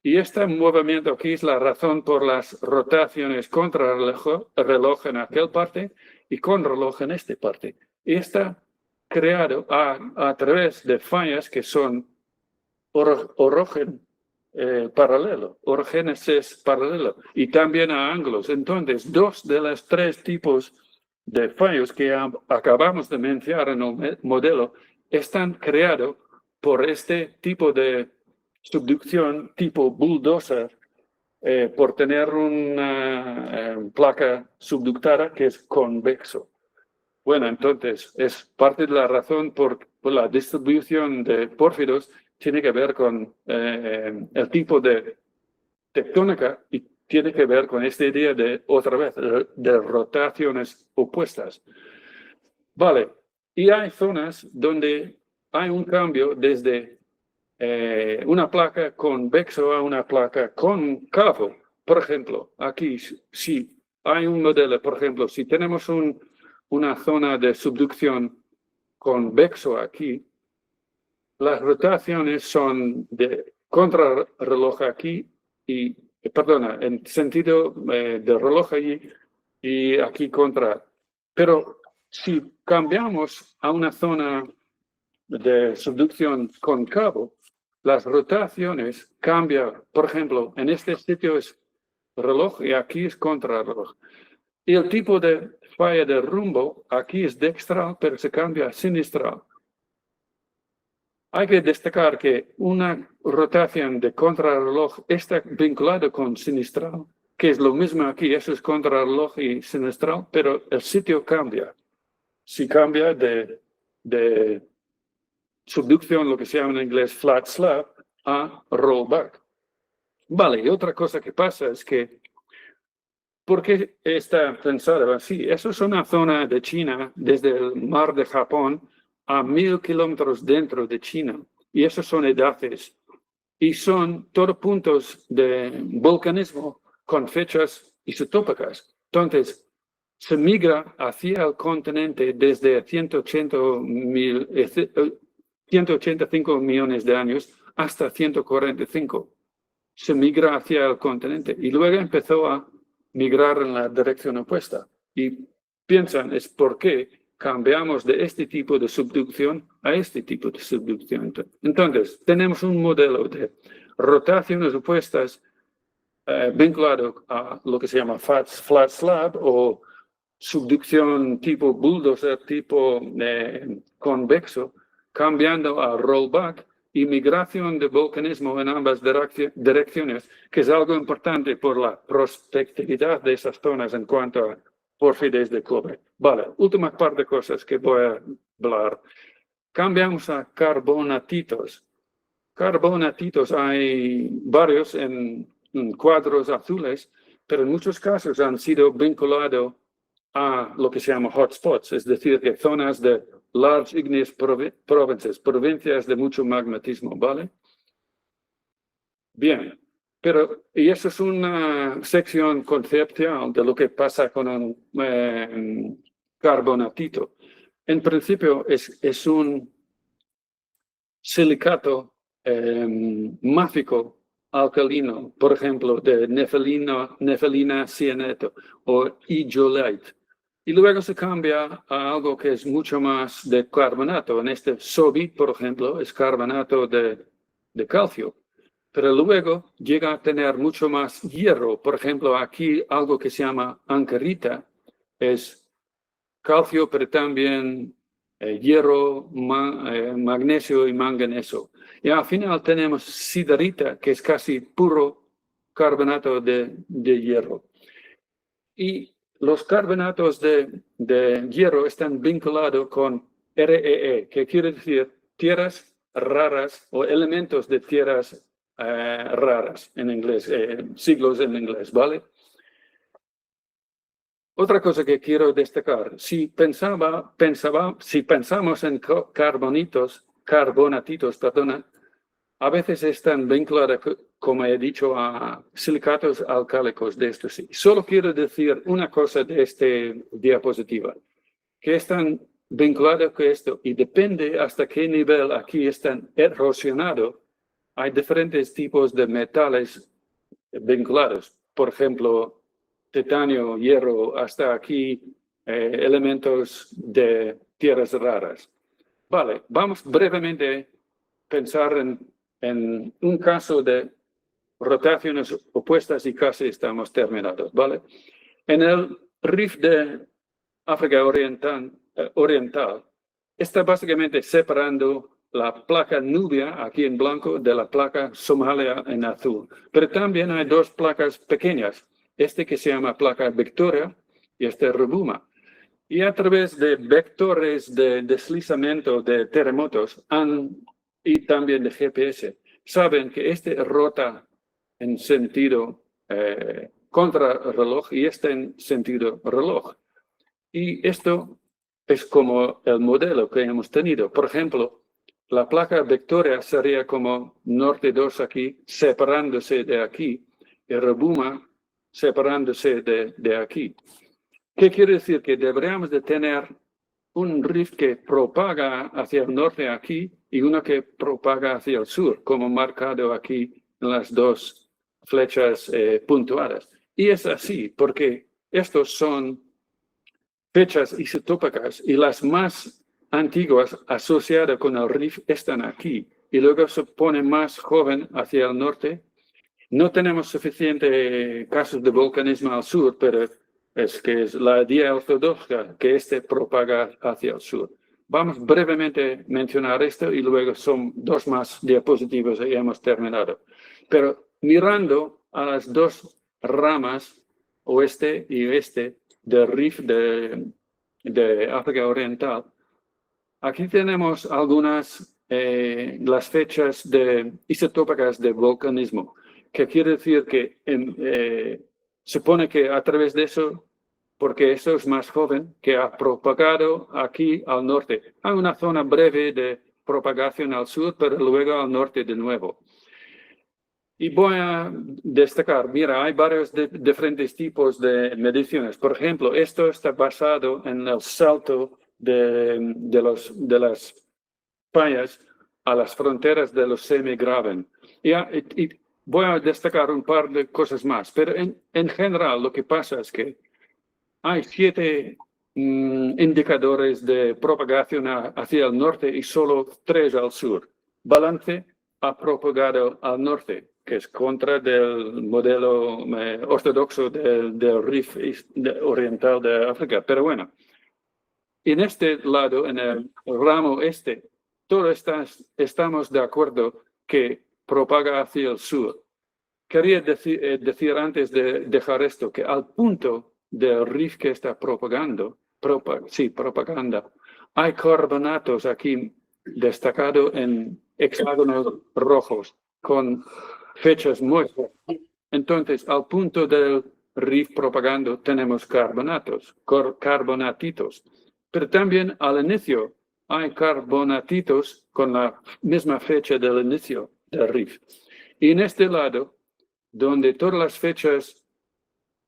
S2: Y este movimiento aquí es la razón por las rotaciones contra reloj en aquel parte y con reloj en esta parte. Y está creado a través de fallas que son orogénesis paralelo, y también a ángulos. Entonces, dos de los tres tipos de fallos que acabamos de mencionar en el modelo están creados por este tipo de subducción tipo bulldozer, por tener una placa subductada que es convexo. Bueno, entonces es parte de la razón por la distribución de pórfidos tiene que ver con el tipo de tectónica y tiene que ver con esta idea de, otra vez, de rotaciones opuestas. Vale, y hay zonas donde hay un cambio desde una placa convexo a una placa cóncavo. Por ejemplo, aquí, si hay un modelo, por ejemplo, si tenemos una zona de subducción convexo aquí, las rotaciones son de contrarreloj aquí y, perdona, en sentido de reloj allí y aquí contra. Pero si cambiamos a una zona de subducción cóncavo, las rotaciones cambian. Por ejemplo, en este sitio es reloj y aquí es contrarreloj. Y el tipo de falla de rumbo aquí es dextral, pero se cambia a sinistral. Hay que destacar que una rotación de contrarreloj está vinculada con sinistral que es lo mismo aquí, eso es contrarreloj y semestral, pero el sitio cambia. Si cambia de subducción, lo que se llama en inglés flat slab, a rollback. Vale, y otra cosa que pasa es que, ¿por qué está pensado así? Eso es una zona de China, desde el mar de Japón a 1000 kilómetros dentro de China. Y esos son edades. Y son todos puntos de volcanismo con fechas isotópicas. Entonces, se migra hacia el continente desde 185 millones de años hasta 145. Se migra hacia el continente y luego empezó a migrar en la dirección opuesta. Y piensan, es por qué cambiamos de este tipo de subducción a este tipo de subducción. Entonces, tenemos un modelo de rotaciones opuestas vinculado a lo que se llama flat slab o subducción tipo bulldozer, tipo convexo, cambiando a rollback y migración de volcanismo en ambas direcciones, que es algo importante por la prospectividad de esas zonas en cuanto a porfides de cobre. Vale, última par de cosas que voy a hablar. Cambiamos a carbonatitos. Carbonatitos hay varios en cuadros azules, pero en muchos casos han sido vinculados a lo que se llama hotspots, es decir, que zonas de large igneous provinces, provincias de mucho magmatismo, ¿vale? Bien, pero y eso es una sección conceptual de lo que pasa con un carbonatito. En principio es un silicato máfico alcalino, por ejemplo, de nefelina cianeto o iodolite. Y luego se cambia a algo que es mucho más de carbonato. En este SOBIT, por ejemplo, es carbonato de calcio. Pero luego llega a tener mucho más hierro. Por ejemplo, aquí algo que se llama ankerita es calcio, pero también hierro, magnesio y manganeso. Y al final tenemos siderita, que es casi puro carbonato de hierro. Y los carbonatos de hierro están vinculados con REE, que quiere decir tierras raras o elementos de tierras raras en inglés, siglos en inglés, ¿vale? Otra cosa que quiero destacar, si pensamos en carbonatitos, perdona, a veces están vinculados, como he dicho, a silicatos alcálicos de estos. Solo quiero decir una cosa de esta diapositiva, que están vinculados con esto y depende hasta qué nivel aquí están erosionados. Hay diferentes tipos de metales vinculados. Por ejemplo, titanio, hierro, hasta aquí elementos de tierras raras. Vale, vamos brevemente a pensar en un caso de rotaciones opuestas y casi estamos terminados, ¿vale? En el Rift de África Oriental está básicamente separando la placa Nubia, aquí en blanco, de la placa Somalia en azul. Pero también hay dos placas pequeñas, este que se llama placa Victoria y este Rovuma. Y a través de vectores de deslizamiento de terremotos y también de GPS, saben que este rota en sentido contrarreloj y este en sentido reloj. Y esto es como el modelo que hemos tenido. Por ejemplo, la placa Victoria sería como norte 2 aquí, separándose de aquí, y Rovuma separándose de aquí. ¿Qué quiere decir? Que deberíamos de tener un rift que propaga hacia el norte aquí y uno que propaga hacia el sur, como marcado aquí en las dos flechas puntuadas. Y es así, porque estos son fechas isotópicas y las más antiguas asociadas con el rift están aquí y luego se pone más joven hacia el norte. No tenemos suficiente casos de volcanismo al sur, pero es que es la idea ortodoxa que este propaga hacia el sur. Vamos brevemente a mencionar esto y luego son dos más diapositivas y hemos terminado. Pero mirando a las dos ramas oeste y este del Rif de África Oriental. Aquí tenemos algunas, las fechas isotópicas de volcanismo, que quiere decir que supone que a través de eso, porque eso es más joven, que ha propagado aquí al norte. Hay una zona breve de propagación al sur, pero luego al norte de nuevo. Y voy a destacar, mira, hay varios diferentes tipos de mediciones. Por ejemplo, esto está basado en el salto de las fallas a las fronteras de los semigraben. Y voy a destacar un par de cosas más, pero en general lo que pasa es que hay 7 indicadores de propagación hacia el norte y solo 3 al sur. Balance ha propagado al norte, que es contra del modelo ortodoxo del Rif oriental de África. Pero bueno, en este lado, en el ramo este, todos estamos de acuerdo que propaga hacia el sur. Quería decir antes de dejar esto, que al punto del Rif que está propagando, hay carbonatos aquí destacados en hexágonos rojos con fechas muy fuertes. Entonces, al punto del Rif propagando tenemos carbonatitos, pero también al inicio hay carbonatitos con la misma fecha del inicio del Rif. Y en este lado, donde todas las fechas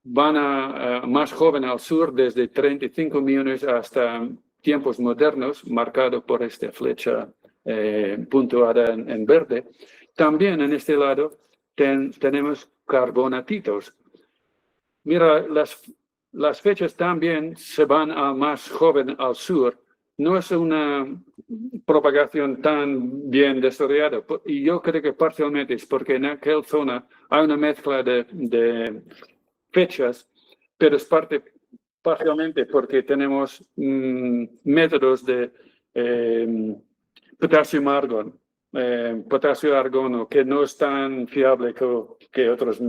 S2: van a más joven al sur, desde 35 millones hasta tiempos modernos, marcado por esta flecha puntuada en verde. También en este lado tenemos carbonatitos. Mira, las fechas también se van a más joven al sur. No es una propagación tan bien desarrollada. Y yo creo que parcialmente es porque en aquella zona hay una mezcla de fechas, pero es parcialmente porque tenemos métodos de potasio-argono, que no es tan fiable que otros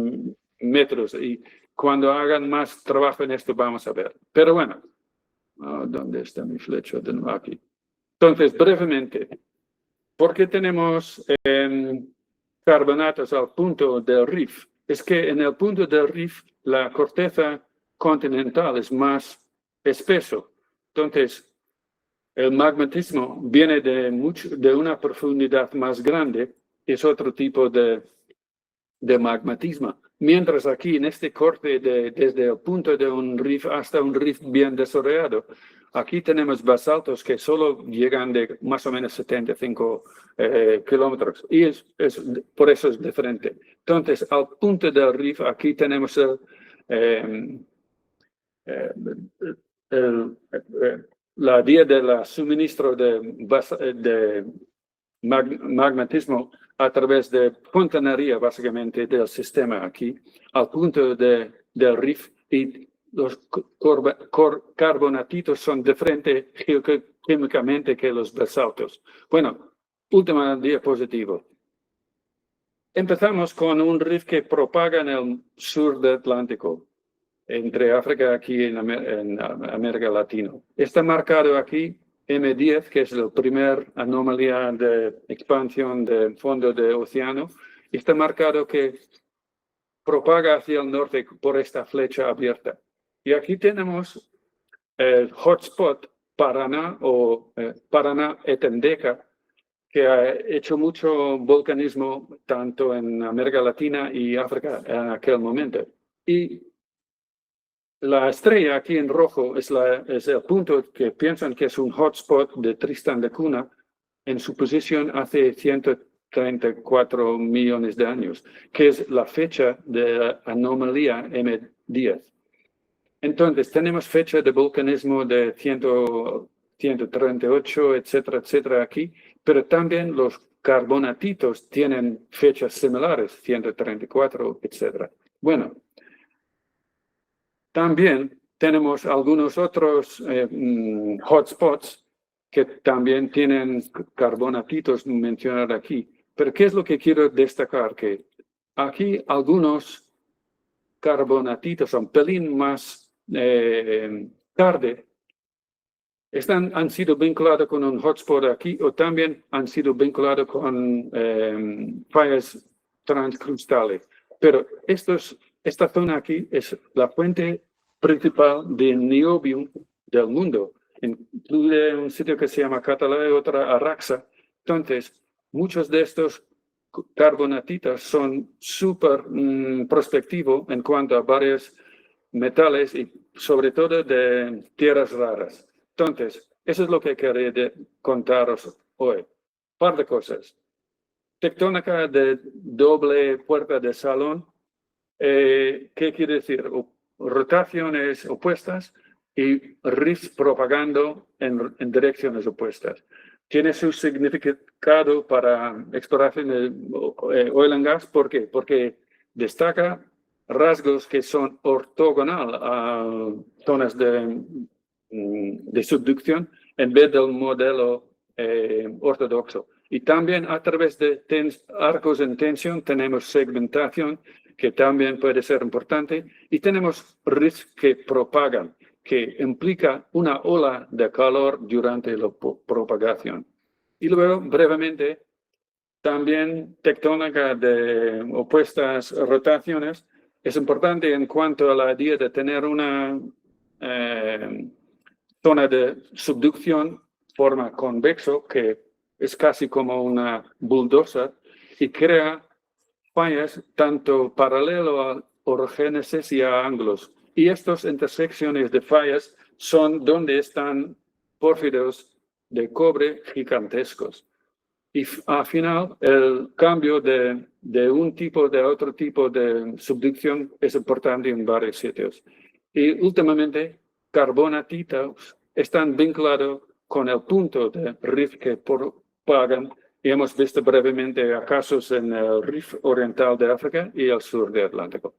S2: métodos. Y cuando hagan más trabajo en esto vamos a ver. Pero bueno, ¿dónde está mi flecha? De nuevo aquí. Entonces, brevemente, ¿por qué tenemos carbonatos al punto del Rif? Es que en el punto del Rif la corteza continental es más espeso. Entonces, el magmatismo viene de una profundidad más grande, es otro tipo de magmatismo. Mientras aquí, en este corte desde el punto de un Rif hasta un Rif bien desarrollado, aquí tenemos basaltos que solo llegan de más o menos 75 kilómetros. Y por eso es diferente. Entonces, al punto del Rif, aquí tenemos la vía del suministro de magmatismo a través de fontanería, básicamente, del sistema aquí, al punto del Rif, y los carbonatitos son diferentes químicamente que los basaltos. Bueno, última diapositiva. Empezamos con un Rif que propaga en el sur del Atlántico, entre África aquí en América Latina. Está marcado aquí M10, que es la primera anomalía de expansión del fondo del océano. Está marcado que propaga hacia el norte por esta flecha abierta. Y aquí tenemos el hotspot Paraná o Paraná-Etendeca, que ha hecho mucho volcanismo tanto en América Latina y África en aquel momento. Y la estrella aquí en rojo es el punto que piensan que es un hotspot de Tristan da Cunha en su posición hace 134 millones de años, que es la fecha de la anomalía M10. Entonces, tenemos fecha de volcanismo de 138, etcétera, etcétera aquí, pero también los carbonatitos tienen fechas similares, 134, etcétera. Bueno, también tenemos algunos otros hotspots que también tienen carbonatitos mencionados aquí. Pero ¿qué es lo que quiero destacar? Que aquí algunos carbonatitas, un pelín más tarde, han sido vinculados con un hotspot aquí o también han sido vinculados con fallas transcrustales. Pero esta zona aquí es la fuente principal de niobium del mundo. Incluye un sitio que se llama Catalá y otra Araxa. Entonces, muchos de estos carbonatitas son súper prospectivos en cuanto a varios metales y sobre todo de tierras raras. Entonces, eso es lo que quería contaros hoy. Par de cosas. Tectónica de doble puerta de salón. ¿Qué quiere decir? Rotaciones opuestas y rifts propagando en direcciones opuestas. Tiene su significado para exploración de oil and gas. ¿Por qué? Porque destaca rasgos que son ortogonal a zonas de subducción en vez del modelo ortodoxo. Y también a través de arcos en tensión tenemos segmentación, que también puede ser importante, y tenemos rifts que propagan, que implica una ola de calor durante la propagación. Y luego, brevemente, también tectónica de opuestas rotaciones es importante en cuanto a la idea de tener una zona de subducción, forma convexo, que es casi como una bulldozer, y crea fallas tanto paralelo a orogénesis y a ángulos. Y estas intersecciones de fallas son donde están pórfidos de cobre gigantescos. Y al final, el cambio de un tipo de otro tipo de subducción es importante en varios sitios. Y últimamente, carbonatitos están vinculados con el punto de rift que propagan. Y hemos visto brevemente a casos en el rift oriental de África y el sur del Atlántico.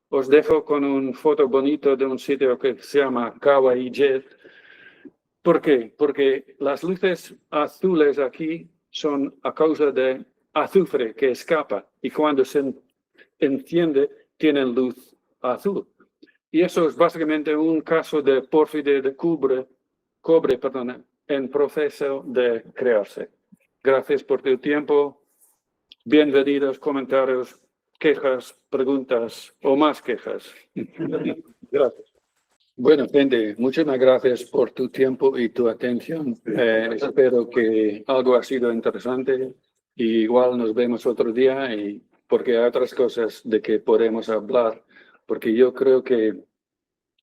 S2: Os dejo con una foto bonito de un sitio que se llama Kawaii Jet. ¿Por qué? Porque las luces azules aquí son a causa de azufre que escapa y cuando se enciende tienen luz azul. Y eso es básicamente un caso de pórfide de cobre, en proceso de crearse. Gracias por tu tiempo. Bienvenidos comentarios, quejas, preguntas o más quejas. Gracias. Bueno, gente, muchísimas gracias por tu tiempo y tu atención. Espero que algo ha sido interesante. Y igual nos vemos otro día porque hay otras cosas de que podemos hablar. Porque yo creo que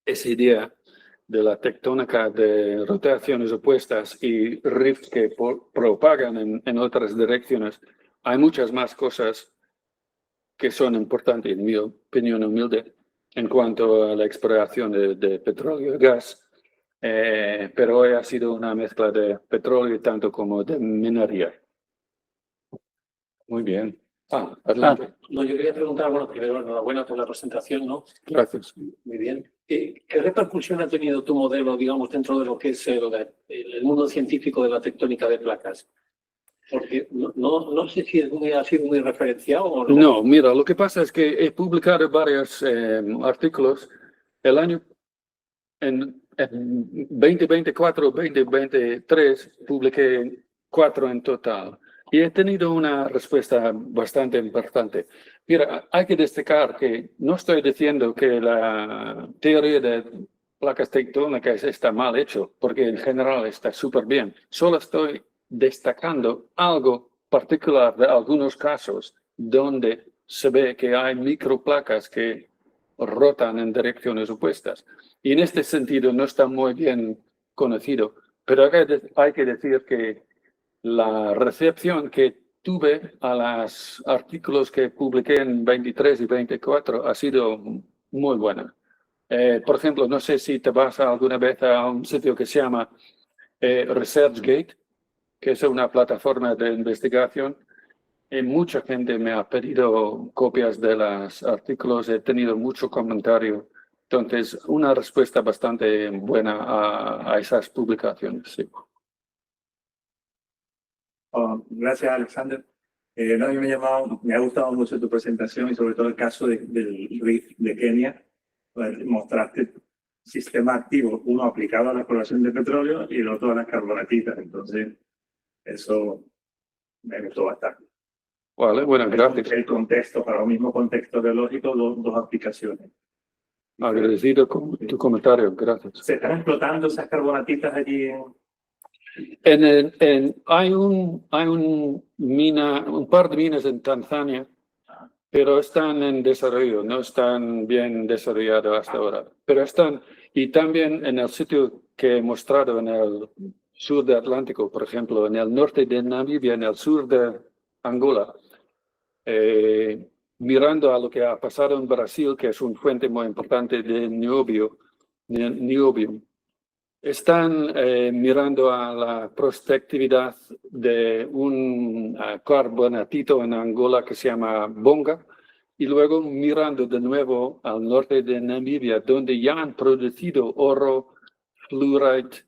S2: esa idea de la tectónica de rotaciones opuestas y rifts que propagan en otras direcciones, hay muchas más cosas que son importantes, en mi opinión humilde, en cuanto a la exploración de petróleo y gas. Pero hoy ha sido una mezcla de petróleo tanto como de minería. Muy bien. Adelante.
S3: No, yo quería preguntar, bueno, primero enhorabuena por la presentación, ¿no?
S2: Gracias.
S3: Muy bien. ¿Qué repercusión ha tenido tu modelo, digamos, dentro de lo que es el mundo científico de la tectónica de placas? Porque no sé si ha sido muy referenciado o no.
S2: No, mira, lo que pasa es que he publicado varios artículos el año en 2024, 2023, publiqué 4 en total. Y he tenido una respuesta bastante importante. Mira, hay que destacar que no estoy diciendo que la teoría de placas tectónicas está mal hecho, porque en general está súper bien. Solo estoy destacando algo particular de algunos casos donde se ve que hay microplacas que rotan en direcciones opuestas. Y en este sentido no está muy bien conocido, pero hay que decir que la recepción que tuve a los artículos que publiqué en 23 y 24 ha sido muy buena. Por ejemplo, no sé si te vas alguna vez a un sitio que se llama ResearchGate, que es una plataforma de investigación. Y mucha gente me ha pedido copias de los artículos, he tenido mucho comentario. Entonces, una respuesta bastante buena a esas publicaciones. Sí.
S4: Gracias, Alexander. No, a mí me ha gustado mucho tu presentación y sobre todo el caso del RIF de Kenia. Pues, mostraste sistema activo, uno aplicado a la exploración de petróleo y el otro a las carbonatitas. Entonces, eso me gustó bastante.
S2: Vale, bueno, gracias.
S4: El contexto, para el mismo contexto geológico, dos aplicaciones.
S2: Agradecido con tu comentario, gracias.
S4: ¿Se están explotando esas carbonatitas allí
S2: Hay un par de minas en Tanzania, pero están en desarrollo, no están bien desarrollados hasta ahora. Pero están, y también en el sitio que he mostrado en el sur del Atlántico, por ejemplo, en el norte de Namibia, en el sur de Angola, mirando a lo que ha pasado en Brasil, que es una fuente muy importante de niobium, están mirando a la prospectividad de un carbonatito en Angola que se llama Bonga, y luego mirando de nuevo al norte de Namibia, donde ya han producido oro, fluorite,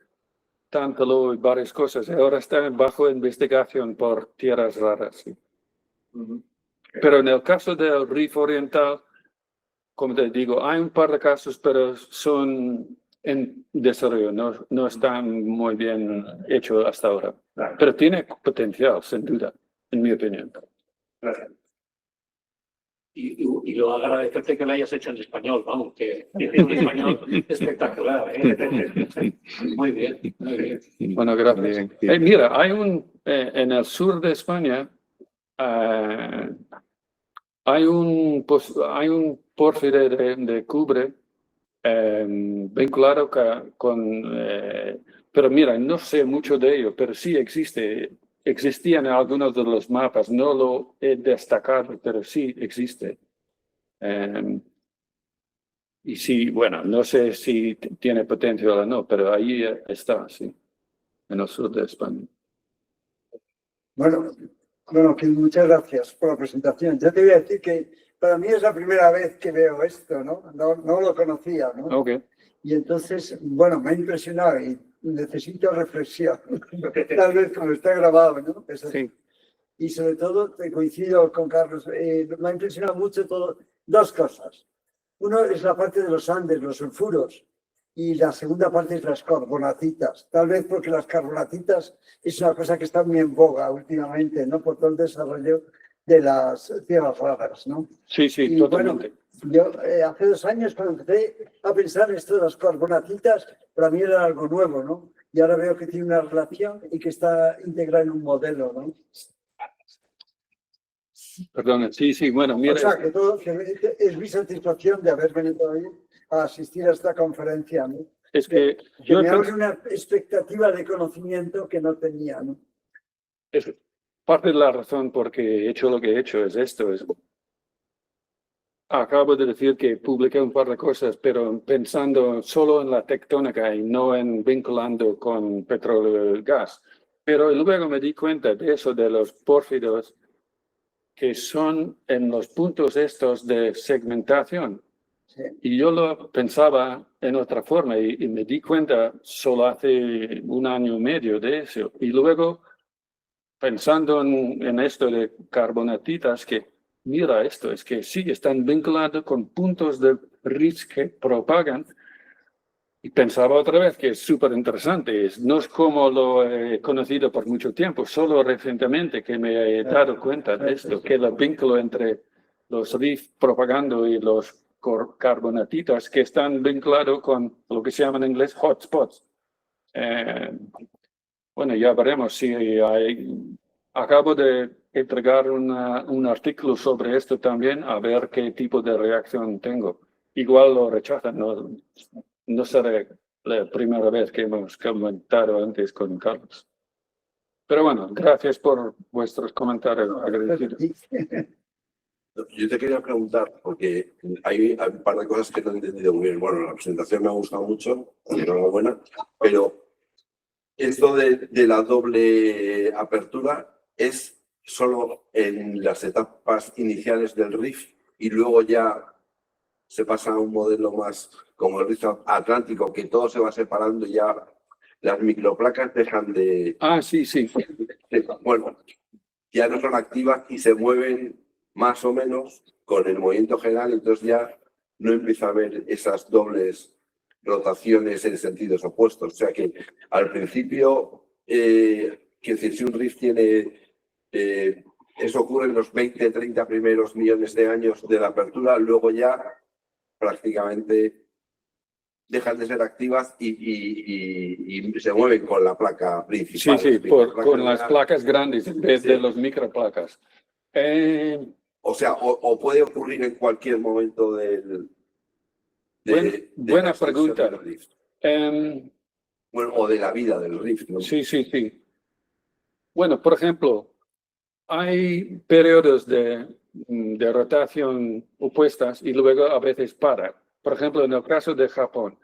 S2: tántalo y varias cosas. Ahora están bajo investigación por tierras raras. ¿Sí? Pero en el caso del Rif Oriental, como te digo, hay un par de casos, pero son en desarrollo, no están muy bien hechos hasta ahora.
S4: Claro.
S2: Pero tiene potencial, sin duda, en mi opinión.
S4: Gracias.
S3: Y lo agradecerte que lo hayas hecho en español, vamos, que tiene un español espectacular. Muy bien, muy bien.
S2: Bueno, gracias. Mira, hay en el sur de España, hay un pórfido de cobre vinculado con... pero mira, no sé mucho de ello, pero sí existían algunos de los mapas, no lo he destacado, pero sí existe. Y sí, bueno, no sé si tiene potencial o no, pero ahí está, sí, en el sur de España.
S5: Bueno, que muchas gracias por la presentación. Ya te voy a decir que para mí es la primera vez que veo esto, ¿no? No lo conocía, ¿no?
S2: Okay.
S5: Y entonces, bueno, me ha impresionado y necesito reflexión. Tal vez como está grabado, ¿no?
S2: Sí.
S5: Y sobre todo, te coincido con Carlos, me ha impresionado mucho dos cosas. Uno es la parte de los Andes, los sulfuros, y la segunda parte es las carbonatitas. Tal vez porque las carbonatitas es una cosa que está muy en boga últimamente, ¿no? Por todo el desarrollo de las tierras raras, ¿no?
S2: Sí,
S5: Y,
S2: totalmente.
S5: Bueno, yo hace 2 años cuando empecé a pensar en esto de las carbonatitas, para mí era algo nuevo, ¿no? Y ahora veo que tiene una relación y que está integrada en un modelo, ¿no?
S2: Perdón, sí, bueno, mira.
S5: O sea, que es mi satisfacción de haber venido hoy a asistir a esta conferencia, ¿no?
S2: Es que
S5: me abre una expectativa de conocimiento que no tenía, ¿no?
S2: Es parte de la razón por que he hecho lo que he hecho es esto. Acabo de decir que publiqué un par de cosas, pero pensando solo en la tectónica y no en vinculando con petróleo y gas. Pero luego me di cuenta de eso, de los pórfidos, que son en los puntos estos de segmentación.
S5: Sí.
S2: Y yo lo pensaba en otra forma y me di cuenta solo hace 1 año y medio de eso. Y luego, pensando en esto de carbonatitas, que mira esto, es que sí, están vinculados con puntos de RIFs que propagan. Y pensaba otra vez que es súper interesante. No es como lo he conocido por mucho tiempo, solo recientemente que me he dado cuenta de esto, que el vínculo entre los RIFs propagando y los carbonatitas que están vinculados con lo que se llama en inglés hotspots. Bueno, ya veremos si hay... Acabo de entregar un artículo sobre esto también, a ver qué tipo de reacción tengo. Igual lo rechazan, no será la primera vez que hemos comentado antes con Carlos. Pero bueno, gracias por vuestros comentarios. Agradecido.
S6: Yo te quería preguntar, porque hay un par de cosas que no he entendido muy bien. Bueno, la presentación me ha gustado mucho, enhorabuena, pero esto de la doble apertura es solo en las etapas iniciales del RIF y luego ya se pasa a un modelo más como el RIF atlántico, que todo se va separando y ya las microplacas dejan de...
S2: Ah, sí.
S6: Bueno, ya no son activas y se mueven más o menos con el movimiento general, entonces ya no empieza a haber esas dobles rotaciones en sentidos opuestos. O sea que al principio, quiero decir, si un rift tiene, eso ocurre en los 20, 30 primeros millones de años de la apertura, luego ya prácticamente dejan de ser activas y se mueven con la placa principal.
S2: Sí, sí, con las placas grandes en vez de
S6: Sí.
S2: los microplacas.
S6: O sea, o puede ocurrir en cualquier momento de
S2: Buena
S6: la extensión
S2: pregunta.
S6: del rift.
S2: em,
S6: Bueno, o de la vida del rift, ¿no?
S2: Sí, sí, sí. Bueno, por ejemplo, hay periodos de rotación opuestas y luego a veces para. Por ejemplo, en el caso de Japón,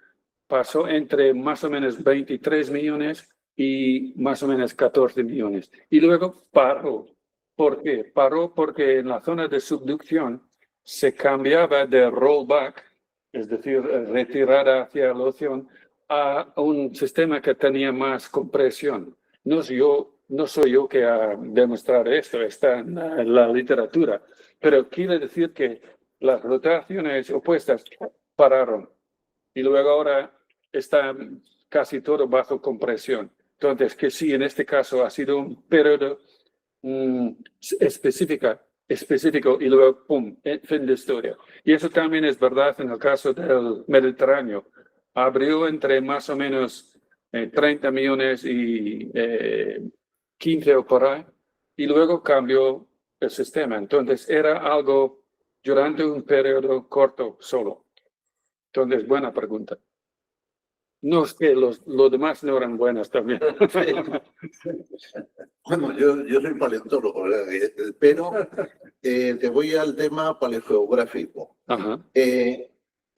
S2: pasó entre más o menos 23 millones y más o menos 14 millones. Y luego paró. ¿Por qué? Paró porque en la zona de subducción se cambiaba de rollback, es decir, retirada hacia el océano, a un sistema que tenía más compresión. No soy yo que ha demostrado esto, está en la literatura, pero quiere decir que las rotaciones opuestas pararon y luego ahora está casi todo bajo compresión. Entonces, que sí, en este caso ha sido un periodo específico y luego, ¡pum!, fin de historia. Y eso también es verdad en el caso del Mediterráneo. Abrió entre más o menos 30 millones y 15 o por ahí, y luego cambió el sistema. Entonces, era algo durante un periodo corto solo. Entonces, buena pregunta. No es que los demás no eran buenas también.
S7: Bueno, yo soy paleontólogo, ¿verdad? Pero te voy al tema paleogeográfico.
S2: Ajá.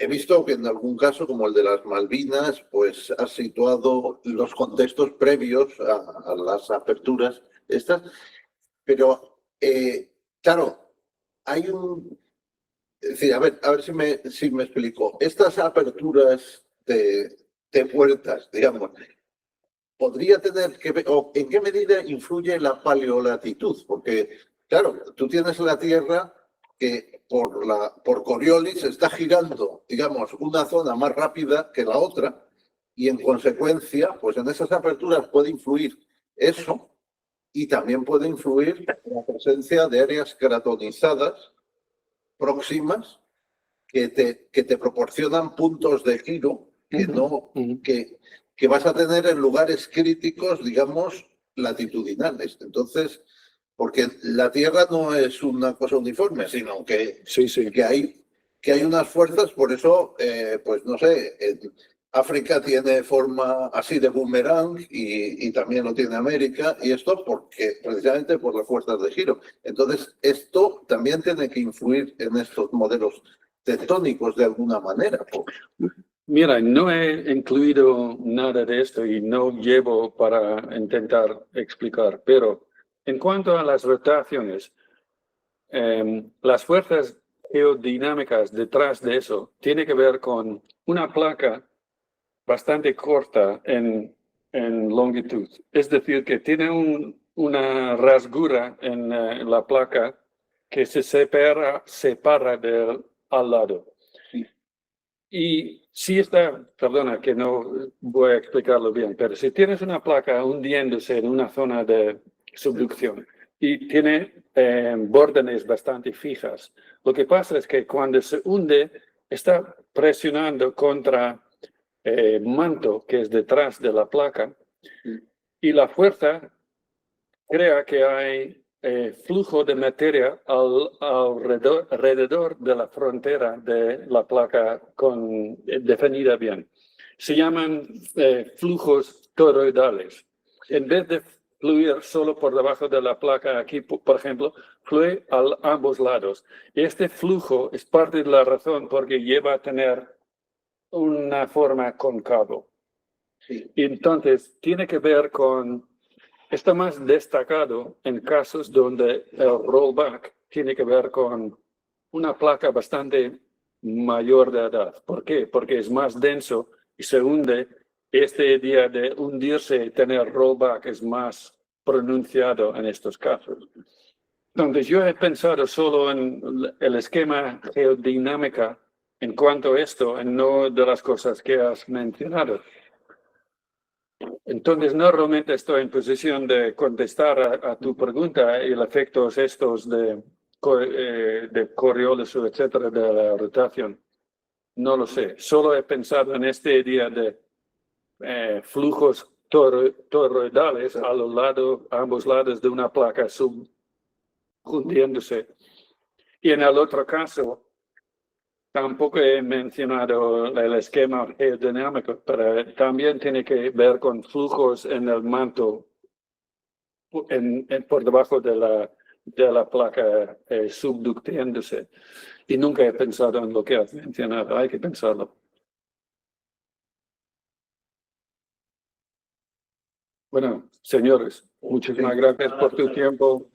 S7: He visto que en algún caso, como el de las Malvinas, pues has situado los contextos previos a las aperturas estas, pero claro, hay un... Es decir, a ver si me explico. Estas aperturas de puertas, digamos, podría tener que ver, o en qué medida influye la paleolatitud, porque, claro, tú tienes la Tierra que por Coriolis está girando, digamos, una zona más rápida que la otra, y en consecuencia, pues en esas aperturas puede influir eso, y también puede influir la presencia de áreas cratonizadas próximas que te proporcionan puntos de giro que vas a tener en lugares críticos, digamos, latitudinales. Entonces, porque la Tierra no es una cosa uniforme, sino que,
S2: Sí, sí.
S7: que hay unas fuerzas, por eso, pues no sé, África tiene forma así de boomerang y también lo tiene América, y esto precisamente por las fuerzas de giro. Entonces, esto también tiene que influir en estos modelos tectónicos de alguna manera.
S2: Mira, no he incluido nada de esto y no llevo para intentar explicar, pero en cuanto a las rotaciones, las fuerzas geodinámicas detrás de eso tiene que ver con una placa bastante corta en longitud. Es decir, que tiene una rasgura en la placa que se separa del al lado. Y si perdona que no voy a explicarlo bien, pero si tienes una placa hundiéndose en una zona de subducción y tiene bordes bastante fijas, lo que pasa es que cuando se hunde está presionando contra manto que es detrás de la placa y la fuerza crea que hay flujo de materia alrededor de la frontera de la placa definida bien. Se llaman flujos toroidales. En vez de fluir solo por debajo de la placa aquí, por ejemplo, fluye a ambos lados. Este flujo es parte de la razón porque lleva a tener una forma cóncavo.
S7: Sí.
S2: Y entonces tiene que ver con... Está más destacado en casos donde el rollback tiene que ver con una placa bastante mayor de edad. ¿Por qué? Porque es más denso y se hunde. Este día de hundirse y tener rollback es más pronunciado en estos casos. Entonces, yo he pensado solo en el esquema geodinámica en cuanto a esto, en no de las cosas que has mencionado. Entonces, no realmente estoy en posición de contestar a tu pregunta y los efectos estos de Coriolis, etcétera, de la rotación. No lo sé. Solo he pensado en esta idea de flujos toroidales a ambos lados de una placa subjuntiéndose. Y en el otro caso, tampoco he mencionado el esquema geodinámico, pero también tiene que ver con flujos en el manto por debajo de la placa subductiéndose. Y nunca he pensado en lo que has mencionado, hay que pensarlo. Bueno, señores, muchísimas gracias por tu tiempo.